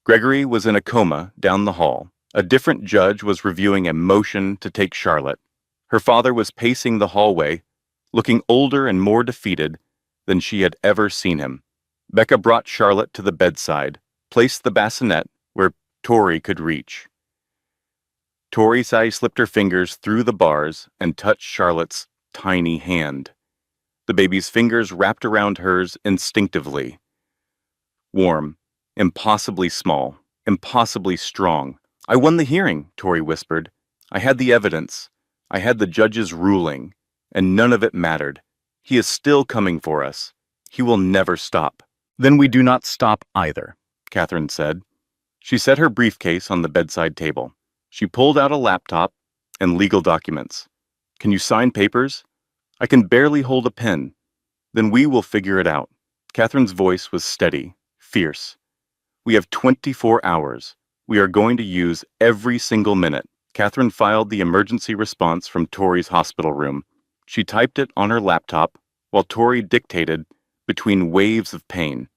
Gregory was in a coma down the hall. A different judge was reviewing a motion to take Charlotte. Her father was pacing the hallway, looking older and more defeated than she had ever seen him. Becca brought Charlotte to the bedside, placed the bassinet where Tori could reach. Tori slipped her fingers through the bars and touched Charlotte's tiny hand. The baby's fingers wrapped around hers instinctively. Warm, impossibly small, impossibly strong. "I won the hearing," Tori whispered. "I had the evidence. I had the judge's ruling, and none of it mattered. He is still coming for us. He will never stop." "Then we do not stop either," Catherine said. She set her briefcase on the bedside table. She pulled out a laptop and legal documents. "Can you sign papers?" "I can barely hold a pen." "Then we will figure it out." Catherine's voice was steady, fierce. "We have 24 hours. We are going to use every single minute." Catherine filed the emergency response from Tori's hospital room. She typed it on her laptop while Tori dictated between waves of pain.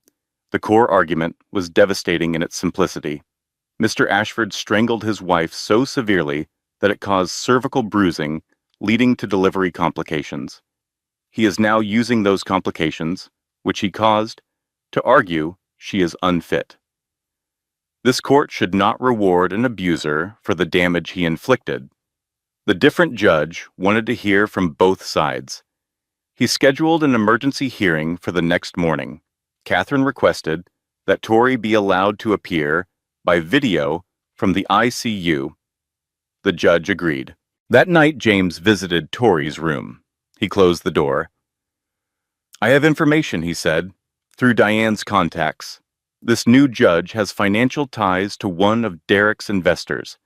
The core argument was devastating in its simplicity. Mr. Ashford strangled his wife so severely that it caused cervical bruising, leading to delivery complications. He is now using those complications, which he caused, to argue she is unfit. This court should not reward an abuser for the damage he inflicted. The different judge wanted to hear from both sides. He scheduled an emergency hearing for the next morning. Catherine requested that Tori be allowed to appear by video from the ICU. The judge agreed. That night, James visited Tori's room. He closed the door. "I have information," he said, "through Diane's contacts. This new judge has financial ties to one of Derek's investors,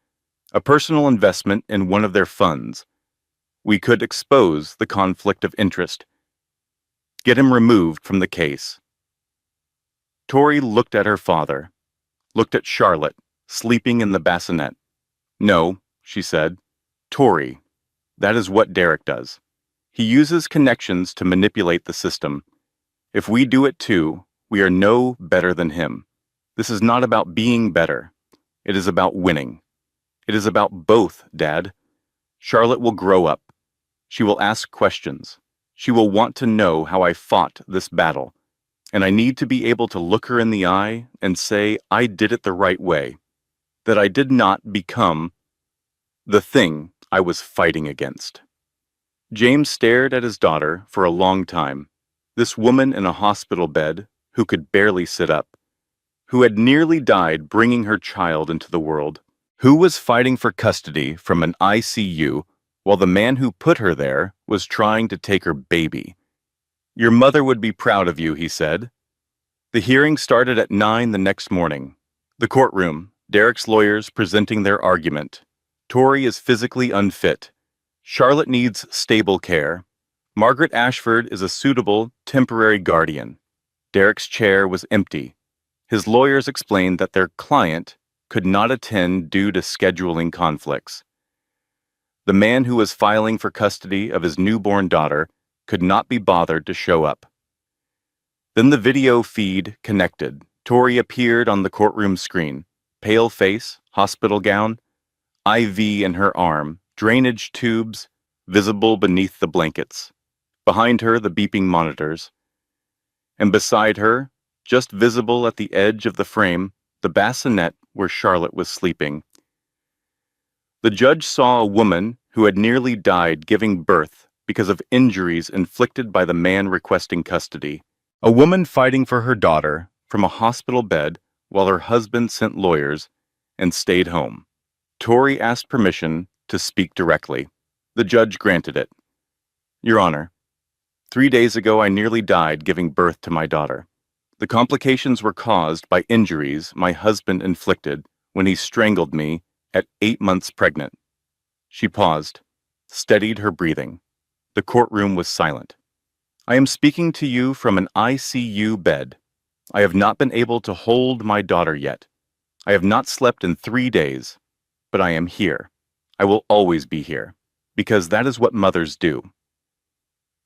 a personal investment in one of their funds. We could expose the conflict of interest, get him removed from the case." Tori looked at her father, looked at Charlotte, sleeping in the bassinet. "No," she said. "Tori, that is what Derek does. He uses connections to manipulate the system. If we do it too, we are no better than him. This is not about being better. It is about winning. It is about both, Dad. Charlotte will grow up. She will ask questions. She will want to know how I fought this battle. And I need to be able to look her in the eye and say I did it the right way, that I did not become the thing I was fighting against." James stared at his daughter for a long time. This woman in a hospital bed who could barely sit up, who had nearly died bringing her child into the world, who was fighting for custody from an ICU while the man who put her there was trying to take her baby. "Your mother would be proud of you," he said. The hearing started at 9 the next morning. The courtroom, Derek's lawyers presenting their argument. Tori is physically unfit. Charlotte needs stable care. Margaret Ashford is a suitable, temporary guardian. Derek's chair was empty. His lawyers explained that their client could not attend due to scheduling conflicts. The man who was filing for custody of his newborn daughter could not be bothered to show up. Then the video feed connected. Tori appeared on the courtroom screen. Pale face, hospital gown, IV in her arm, drainage tubes visible beneath the blankets. Behind her, the beeping monitors. And beside her, just visible at the edge of the frame, the bassinet where Charlotte was sleeping. The judge saw a woman who had nearly died giving birth because of injuries inflicted by the man requesting custody. A woman fighting for her daughter from a hospital bed while her husband sent lawyers and stayed home. Tory asked permission to speak directly. The judge granted it. Your Honor, 3 days ago I nearly died giving birth to my daughter. The complications were caused by injuries my husband inflicted when he strangled me at 8 months pregnant. She paused, steadied her breathing. The courtroom was silent. I am speaking to you from an ICU bed. I have not been able to hold my daughter yet. I have not slept in 3 days, but I am here. I will always be here, because that is what mothers do.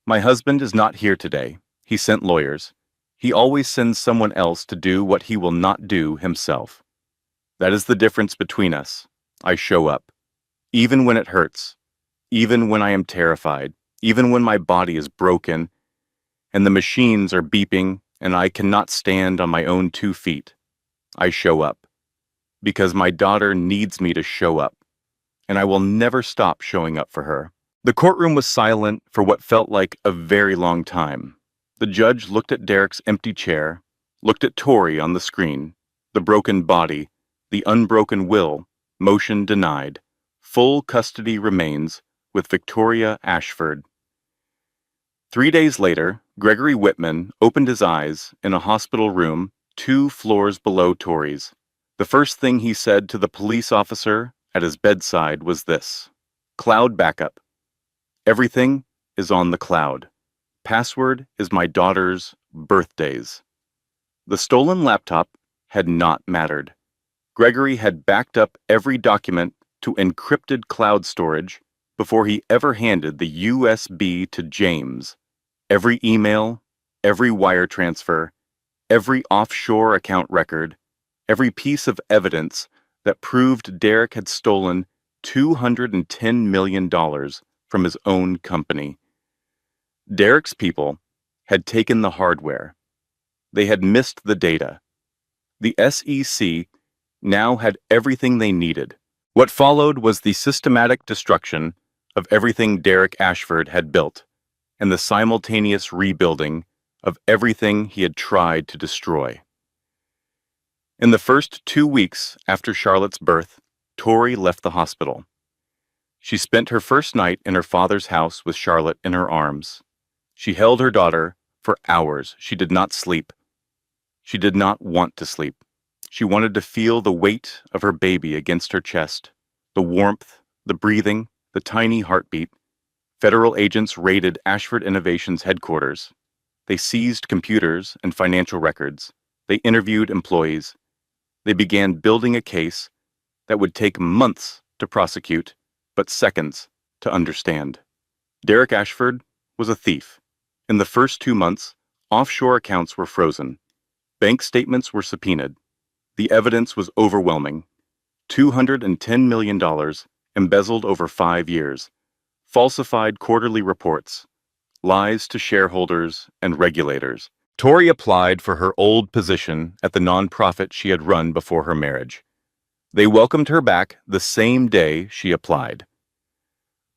My husband is not here today. He sent lawyers. He always sends someone else to do what he will not do himself. That is the difference between us. I show up, even when it hurts, even when I am terrified, even when my body is broken, and the machines are beeping and I cannot stand on my own 2 feet. I show up, because my daughter needs me to show up, and I will never stop showing up for her. The courtroom was silent for what felt like a very long time. The judge looked at Derek's empty chair, looked at Tori on the screen, the broken body, the unbroken will, motion denied, full custody remains with Victoria Ashford. 3 days later, Gregory Whitman opened his eyes in a hospital room 2 floors below Tori's. The first thing he said to the police officer at his bedside was this: "Cloud backup. Everything is on the cloud. Password is my daughter's birthdays." The stolen laptop had not mattered. Gregory had backed up every document to encrypted cloud storage before he ever handed the USB to James. Every email, every wire transfer, every offshore account record, every piece of evidence that proved Derek had stolen $210 million from his own company. Derek's people had taken the hardware. They had missed the data. The SEC now had everything they needed. What followed was the systematic destruction of everything Derek Ashford had built, and the simultaneous rebuilding of everything he had tried to destroy. In the first 2 weeks after Charlotte's birth, Tori left the hospital. She spent her first night in her father's house with Charlotte in her arms. She held her daughter for hours. She did not sleep. She did not want to sleep. She wanted to feel the weight of her baby against her chest, the warmth, the breathing, the tiny heartbeat. Federal agents raided Ashford Innovations headquarters. They seized computers and financial records. They interviewed employees. They began building a case that would take months to prosecute, but seconds to understand. Derek Ashford was a thief. In the first 2 months, offshore accounts were frozen. Bank statements were subpoenaed. The evidence was overwhelming. $210 million embezzled over 5 years. Falsified quarterly reports. Lies to shareholders and regulators. Tori applied for her old position at the nonprofit she had run before her marriage. They welcomed her back the same day she applied.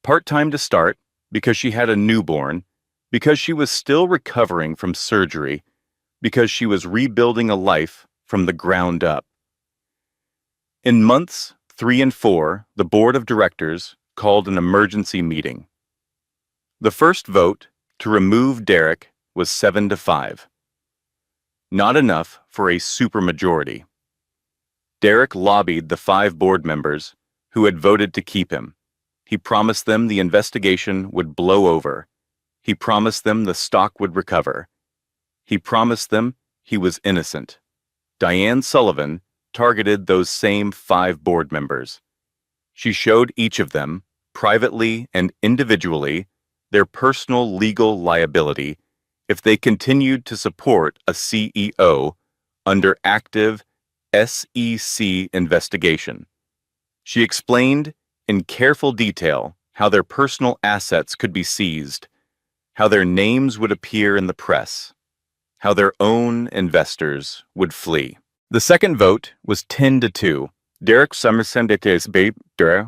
Part-time to start, because she had a newborn, because she was still recovering from surgery, because she was rebuilding a life from the ground up. In months 3 and 4, the board of directors called an emergency meeting. The first vote to remove Derek was 7-5. Not enough for a supermajority. Derek lobbied the 5 board members who had voted to keep him. He promised them the investigation would blow over. He promised them the stock would recover. He promised them he was innocent. Diane Sullivan targeted those same 5 board members. She showed each of them, privately and individually, their personal legal liability if they continued to support a CEO under active SEC investigation. She explained in careful detail how their personal assets could be seized, how their names would appear in the press, how their own investors would flee. The second vote was 10-2. Derek Somerset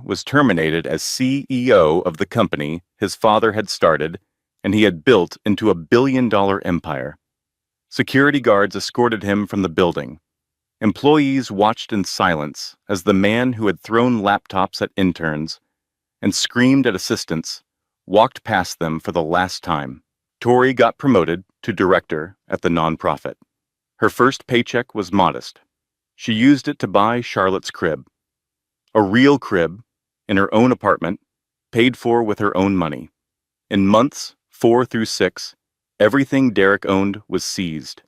was terminated as CEO of the company his father had started and he had built into a billion-dollar empire. Security guards escorted him from the building. Employees watched in silence as the man who had thrown laptops at interns and screamed at assistants walked past them for the last time. Tori got promoted to director at the nonprofit. Her first paycheck was modest. She used it to buy Charlotte's crib. A real crib, in her own apartment, paid for with her own money. In months 4 through 6, everything Derek owned was seized.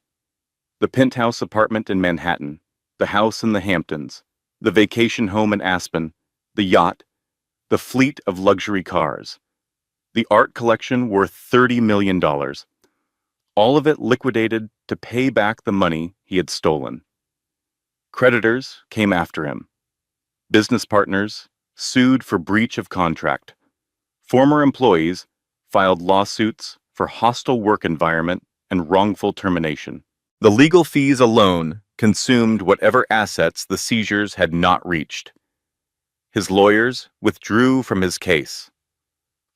The penthouse apartment in Manhattan, the house in the Hamptons, the vacation home in Aspen, the yacht, the fleet of luxury cars, the art collection worth $30 million. All of it liquidated to pay back the money he had stolen. Creditors came after him. Business partners sued for breach of contract. Former employees filed lawsuits for hostile work environment and wrongful termination. The legal fees alone consumed whatever assets the seizures had not reached. His lawyers withdrew from his case.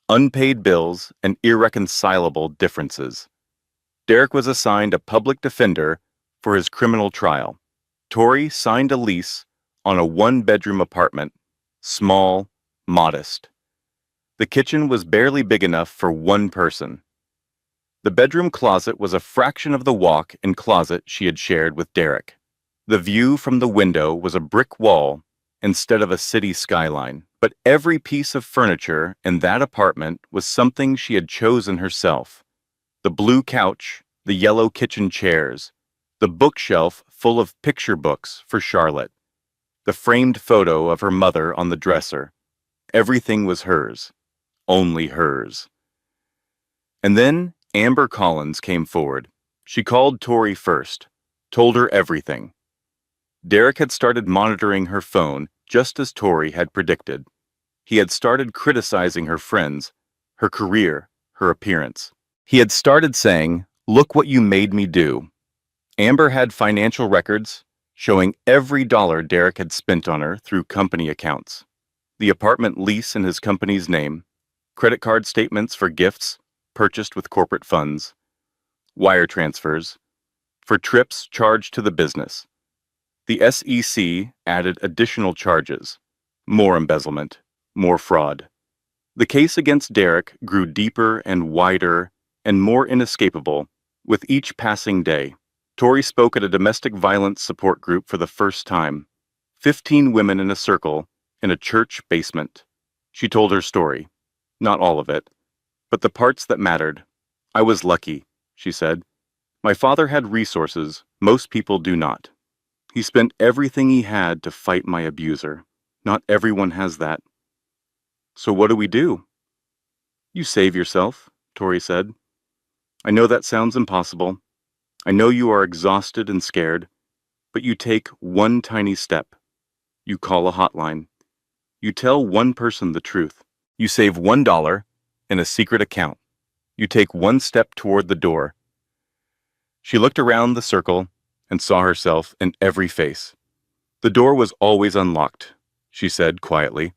Unpaid bills and irreconcilable differences. Derek was assigned a public defender for his criminal trial. Tori signed a lease on a one-bedroom apartment, small, modest. The kitchen was barely big enough for one person. The bedroom closet was a fraction of the walk and closet she had shared with Derek. The view from the window was a brick wall instead of a city skyline, but every piece of furniture in that apartment was something she had chosen herself. The blue couch, the yellow kitchen chairs, the bookshelf full of picture books for Charlotte, the framed photo of her mother on the dresser. Everything was hers, only hers. And then Amber Collins came forward. She called Tori first, told her everything. Derek had started monitoring her phone just as Tori had predicted. He had started criticizing her friends, her career, her appearance. He had started saying, "Look what you made me do." Amber had financial records showing every dollar Derek had spent on her through company accounts. The apartment lease in his company's name, credit card statements for gifts purchased with corporate funds, wire transfers, for trips charged to the business. The SEC added additional charges, more embezzlement, more fraud. The case against Derek grew deeper and wider and more inescapable with each passing day. Tori spoke at a domestic violence support group for the first time. 15 women in a circle in a church basement. She told her story. Not all of it, but the parts that mattered. "I was lucky," she said. "My father had resources most people do not. He spent everything he had to fight my abuser. Not everyone has that." "So what do we do?" "You save yourself," Tori said. "I know that sounds impossible. I know you are exhausted and scared, but you take one tiny step. You call a hotline. You tell one person the truth. You save $1 in a secret account. You take one step toward the door." She looked around the circle and saw herself in every face. "The door was always unlocked," she said quietly.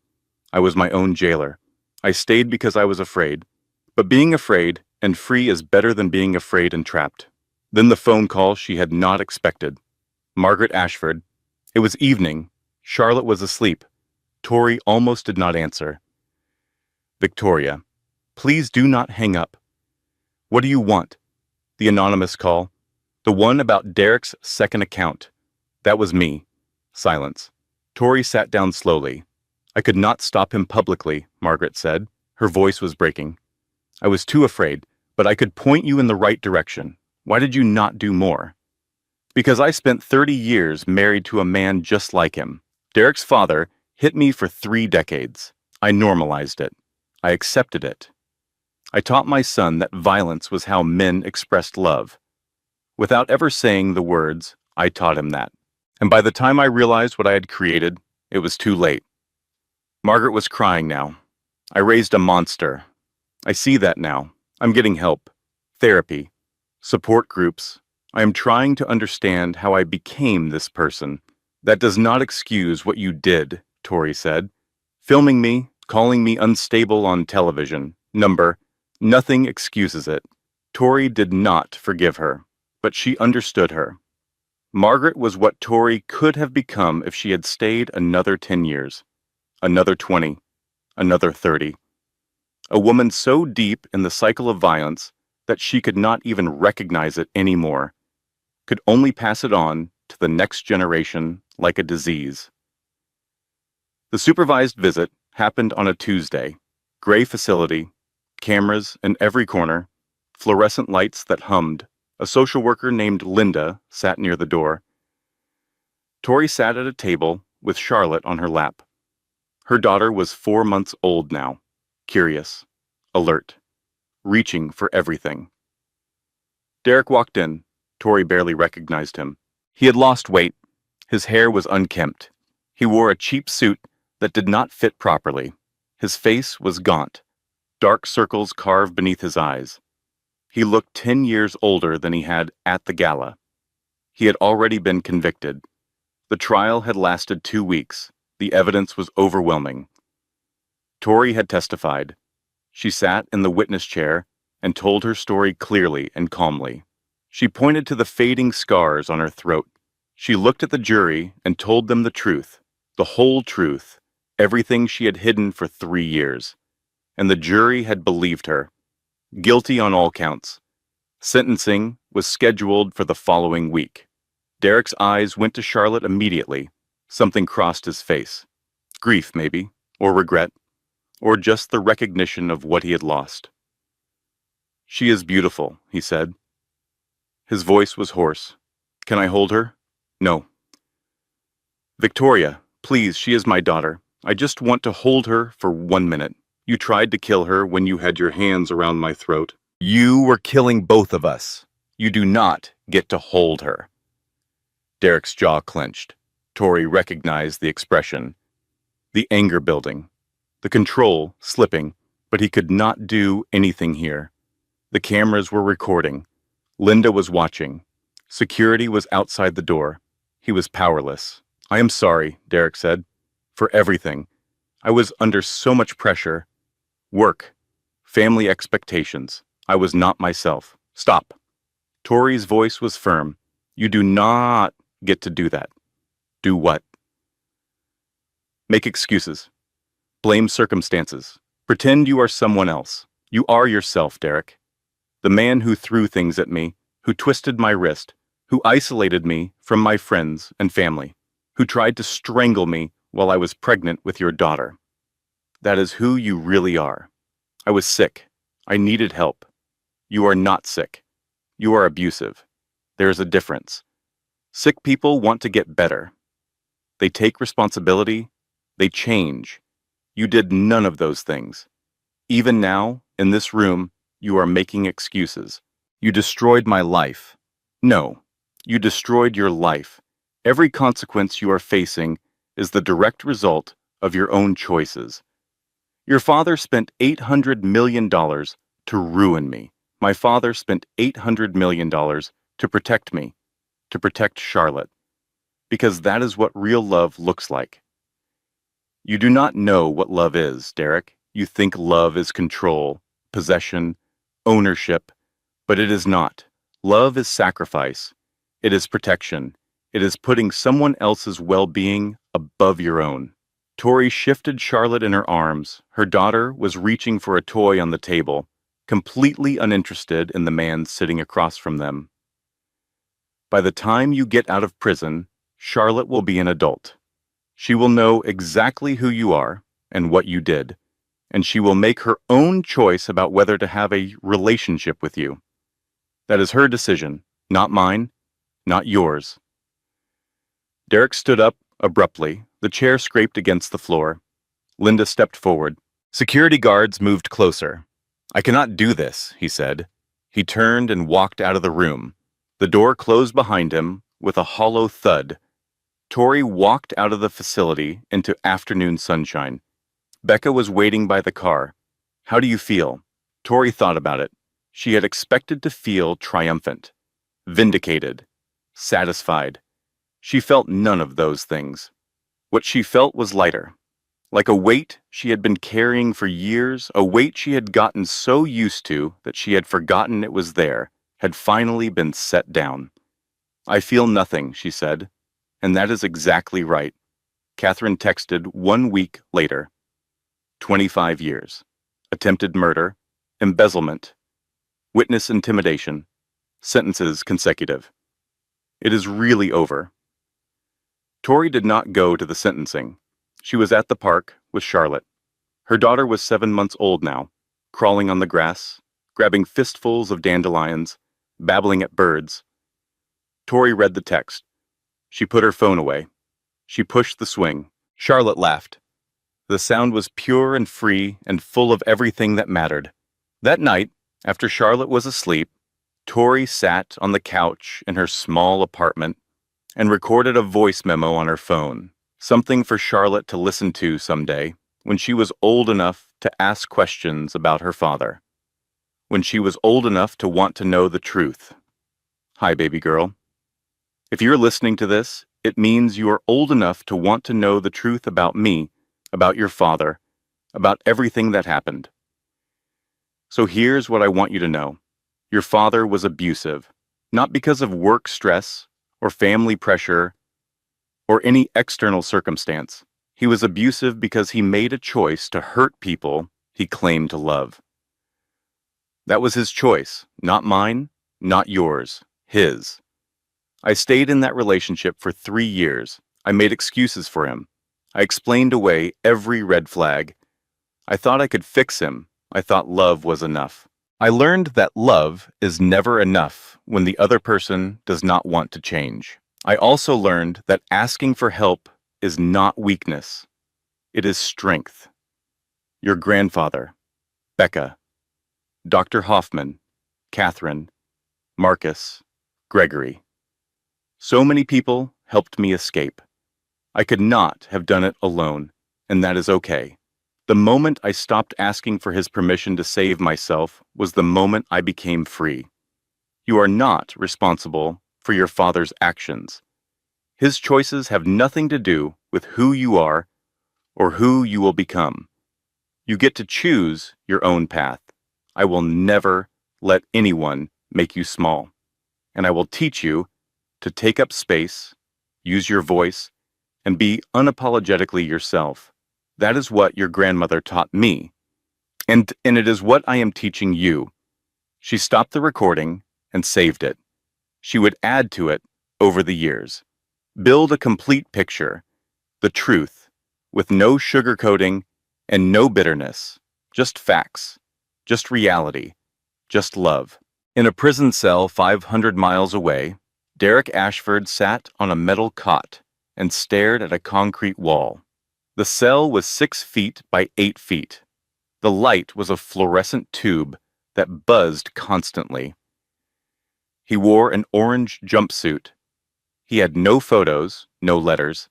"I was my own jailer. I stayed because I was afraid. But being afraid and free is better than being afraid and trapped." Then the phone call she had not expected. Margaret Ashford. It was evening. Charlotte was asleep. Tori almost did not answer. "Victoria, please do not hang up." "What do you want?" The anonymous call. "The one about Derek's second account." "That was me." Silence. Tori sat down slowly. "I could not stop him publicly," Margaret said. Her voice was breaking. "I was too afraid, but I could point you in the right direction. Why did you not do more?" "Because I spent 30 years married to a man just like him. Derek's father hit me for 3 decades. I normalized it. I accepted it. I taught my son that violence was how men expressed love. Without ever saying the words, I taught him that. And by the time I realized what I had created, it was too late." Margaret was crying now. "I raised a monster. I see that now. I'm getting help. Therapy. Support groups. I am trying to understand how I became this person." "That does not excuse what you did," Tori said. "Filming me, calling me unstable on television. Nothing excuses it." Tori did not forgive her, but she understood her. Margaret was what Tori could have become if she had stayed another 10 years, another 20, another 30. A woman so deep in the cycle of violence that she could not even recognize it anymore, could only pass it on to the next generation like a disease. The supervised visit happened on a Tuesday. Gray facility, cameras in every corner, fluorescent lights that hummed. A social worker named Linda sat near the door. Tori sat at a table with Charlotte on her lap. Her daughter was 4 months old now, curious, alert, reaching for everything. Derek walked in. Tori barely recognized him. He had lost weight. His hair was unkempt. He wore a cheap suit that did not fit properly. His face was gaunt, dark circles carved beneath his eyes. He looked 10 years older than he had at the gala. He had already been convicted. The trial had lasted 2 weeks. The evidence was overwhelming. Tori had testified. She sat in the witness chair and told her story clearly and calmly. She pointed to the fading scars on her throat. She looked at the jury and told them the truth, the whole truth, everything she had hidden for 3 years. And the jury had believed her. Guilty on all counts. Sentencing was scheduled for the following week. Derek's eyes went to Charlotte immediately. Something crossed his face. Grief, maybe, or regret, or just the recognition of what he had lost. "She is beautiful," he said. His voice was hoarse. "Can I hold her?" "No." "Victoria, please, she is my daughter. I just want to hold her for 1 minute. You tried to kill her when you had your hands around my throat. You were killing both of us. You do not get to hold her." Derek's jaw clenched. Tori recognized the expression. The anger building. The control slipping, but he could not do anything here. The cameras were recording. Linda was watching. Security was outside the door. He was powerless. "I am sorry," Derek said, "for everything. I was under so much pressure. Work. Family expectations. I was not myself. Stop." Tori's voice was firm. "You do not get to do that." "Do what?" "Make excuses. Blame circumstances. Pretend you are someone else. You are yourself, Derek. The man who threw things at me, who twisted my wrist, who isolated me from my friends and family, who tried to strangle me while I was pregnant with your daughter. That is who you really are. I was sick. I needed help. You are not sick. You are abusive. There is a difference. Sick people want to get better. They take responsibility. They change. You did none of those things. Even now, in this room, you are making excuses. You destroyed my life. No, you destroyed your life. Every consequence you are facing is the direct result of your own choices. Your father spent $800 million to ruin me. My father spent $800 million to protect me, to protect Charlotte. Because that is what real love looks like. You do not know what love is, Derek. You think love is control, possession, ownership, but it is not. Love is sacrifice. It is protection. It is putting someone else's well-being above your own. Tori shifted Charlotte in her arms. Her daughter was reaching for a toy on the table, completely uninterested in the man sitting across from them. By the time you get out of prison, Charlotte will be an adult. She will know exactly who you are and what you did, and she will make her own choice about whether to have a relationship with you. That is her decision, not mine, not yours. Derek stood up abruptly. The chair scraped against the floor. Linda stepped forward. Security guards moved closer. "I cannot do this," he said. He turned and walked out of the room. The door closed behind him with a hollow thud. Tori walked out of the facility into afternoon sunshine. Becca was waiting by the car. "How do you feel?" Tori thought about it. She had expected to feel triumphant, vindicated, satisfied. She felt none of those things. What she felt was lighter, like a weight she had been carrying for years, a weight she had gotten so used to that she had forgotten it was there, had finally been set down. I feel nothing, she said. And that is exactly right. Catherine texted 1 week later. 25 years. Attempted murder. Embezzlement. Witness intimidation. Sentences consecutive. It is really over. Tori did not go to the sentencing. She was at the park with Charlotte. Her daughter was 7 months old now, crawling on the grass, grabbing fistfuls of dandelions, babbling at birds. Tori read the text. She put her phone away. She pushed the swing. Charlotte laughed. The sound was pure and free and full of everything that mattered. That night, after Charlotte was asleep, Tori sat on the couch in her small apartment and recorded a voice memo on her phone, something for Charlotte to listen to someday when she was old enough to ask questions about her father, when she was old enough to want to know the truth. Hi, baby girl. If you're listening to this, it means you are old enough to want to know the truth about me, about your father, about everything that happened. So here's what I want you to know. Your father was abusive, not because of work stress or family pressure or any external circumstance. He was abusive because he made a choice to hurt people he claimed to love. That was his choice, not mine, not yours, his. I stayed in that relationship for 3 years. I made excuses for him. I explained away every red flag. I thought I could fix him. I thought love was enough. I learned that love is never enough when the other person does not want to change. I also learned that asking for help is not weakness. It is strength. Your grandfather, Becca, Dr. Hoffman, Catherine, Marcus, Gregory. So many people helped me escape. I could not have done it alone, and that is okay. The moment I stopped asking for his permission to save myself was the moment I became free. You are not responsible for your father's actions. His choices have nothing to do with who you are or who you will become. You get to choose your own path. I will never let anyone make you small, and I will teach you to take up space, use your voice, and be unapologetically yourself. That is what your grandmother taught me, and it is what I am teaching you. She stopped the recording and saved it. She would add to it over the years. Build a complete picture, the truth, with no sugarcoating and no bitterness, just facts, just reality, just love. In a prison cell 500 miles away, Derek Ashford sat on a metal cot and stared at a concrete wall. The cell was 6 feet by 8 feet. The light was a fluorescent tube that buzzed constantly. He wore an orange jumpsuit. He had no photos, no letters.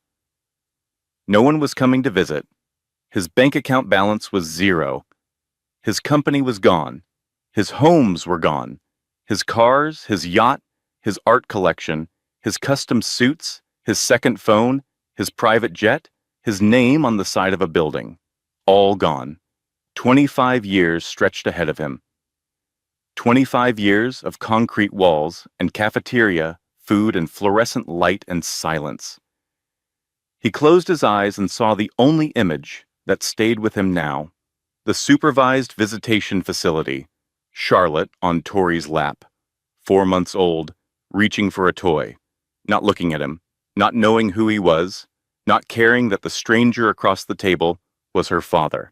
No one was coming to visit. His bank account balance was 0. His company was gone. His homes were gone. His cars, his yacht, his art collection, his custom suits, his second phone, his private jet, his name on the side of a building. All gone. 25 years stretched ahead of him. 25 years of concrete walls and cafeteria, food and fluorescent light and silence. He closed his eyes and saw the only image that stayed with him now. The supervised visitation facility. Charlotte on Tori's lap. 4 months old, reaching for a toy. Not looking at him, not knowing who he was, not caring that the stranger across the table was her father.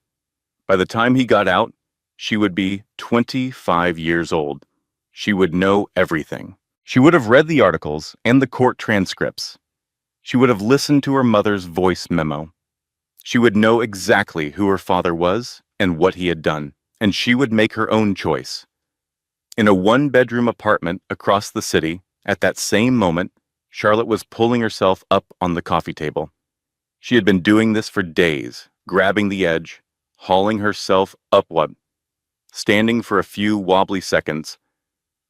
By the time he got out, she would be 25 years old. She would know everything. She would have read the articles and the court transcripts. She would have listened to her mother's voice memo. She would know exactly who her father was and what he had done, and she would make her own choice. In a 1-bedroom apartment across the city, at that same moment, Charlotte was pulling herself up on the coffee table. She had been doing this for days, grabbing the edge, hauling herself upward, standing for a few wobbly seconds,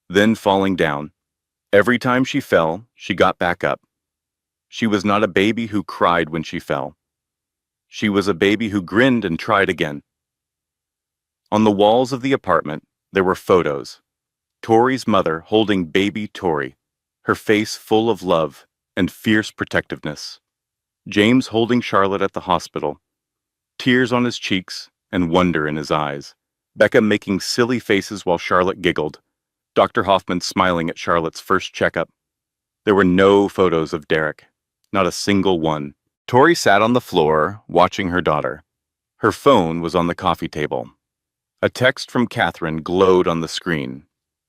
then falling down. Every time she fell, she got back up. She was not a baby who cried when she fell. She was a baby who grinned and tried again. On the walls of the apartment, there were photos. Tori's mother holding baby Tori, her face full of love and fierce protectiveness. James holding Charlotte at the hospital, tears on his cheeks and wonder in his eyes. Becca making silly faces while Charlotte giggled. Dr. Hoffman smiling at Charlotte's first checkup. There were no photos of Derek, not a single one. Tori sat on the floor, watching her daughter. Her phone was on the coffee table. A text from Catherine glowed on the screen.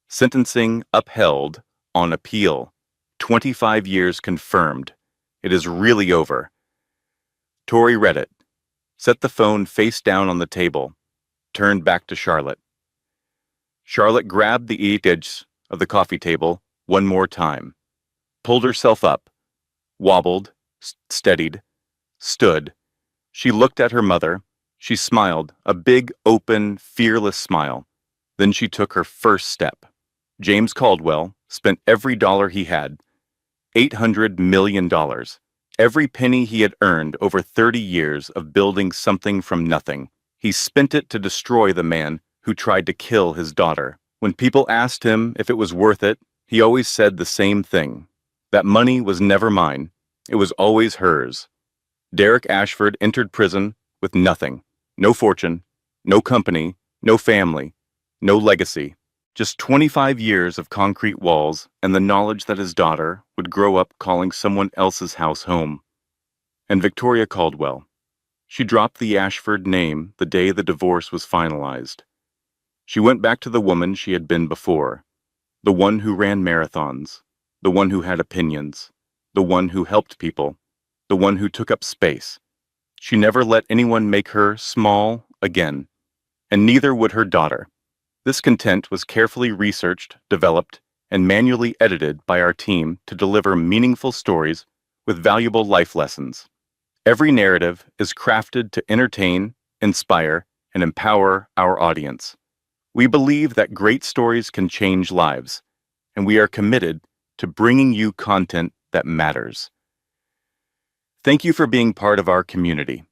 Sentencing upheld on appeal. 25 years confirmed. It is really over. Tori read it, set the phone face down on the table, turned back to Charlotte. Charlotte grabbed the edge of the coffee table one more time, pulled herself up, wobbled, steadied, stood. She looked at her mother. She smiled, a big, open, fearless smile. Then she took her first step. James Caldwell spent every dollar he had, $800 million, every penny he had earned over 30 years of building something from nothing. He spent it to destroy the man who tried to kill his daughter. When people asked him if it was worth it, he always said the same thing. That money was never mine. It was always hers. Derek Ashford entered prison with nothing. No fortune, no company, no family, no legacy. Just 25 years of concrete walls and the knowledge that his daughter would grow up calling someone else's house home. And Victoria Caldwell. She dropped the Ashford name the day the divorce was finalized. She went back to the woman she had been before, the one who ran marathons, the one who had opinions, the one who helped people, the one who took up space. She never let anyone make her small again, and neither would her daughter. This content was carefully researched, developed, and manually edited by our team to deliver meaningful stories with valuable life lessons. Every narrative is crafted to entertain, inspire, and empower our audience. We believe that great stories can change lives, and we are committed to bringing you content that matters. Thank you for being part of our community.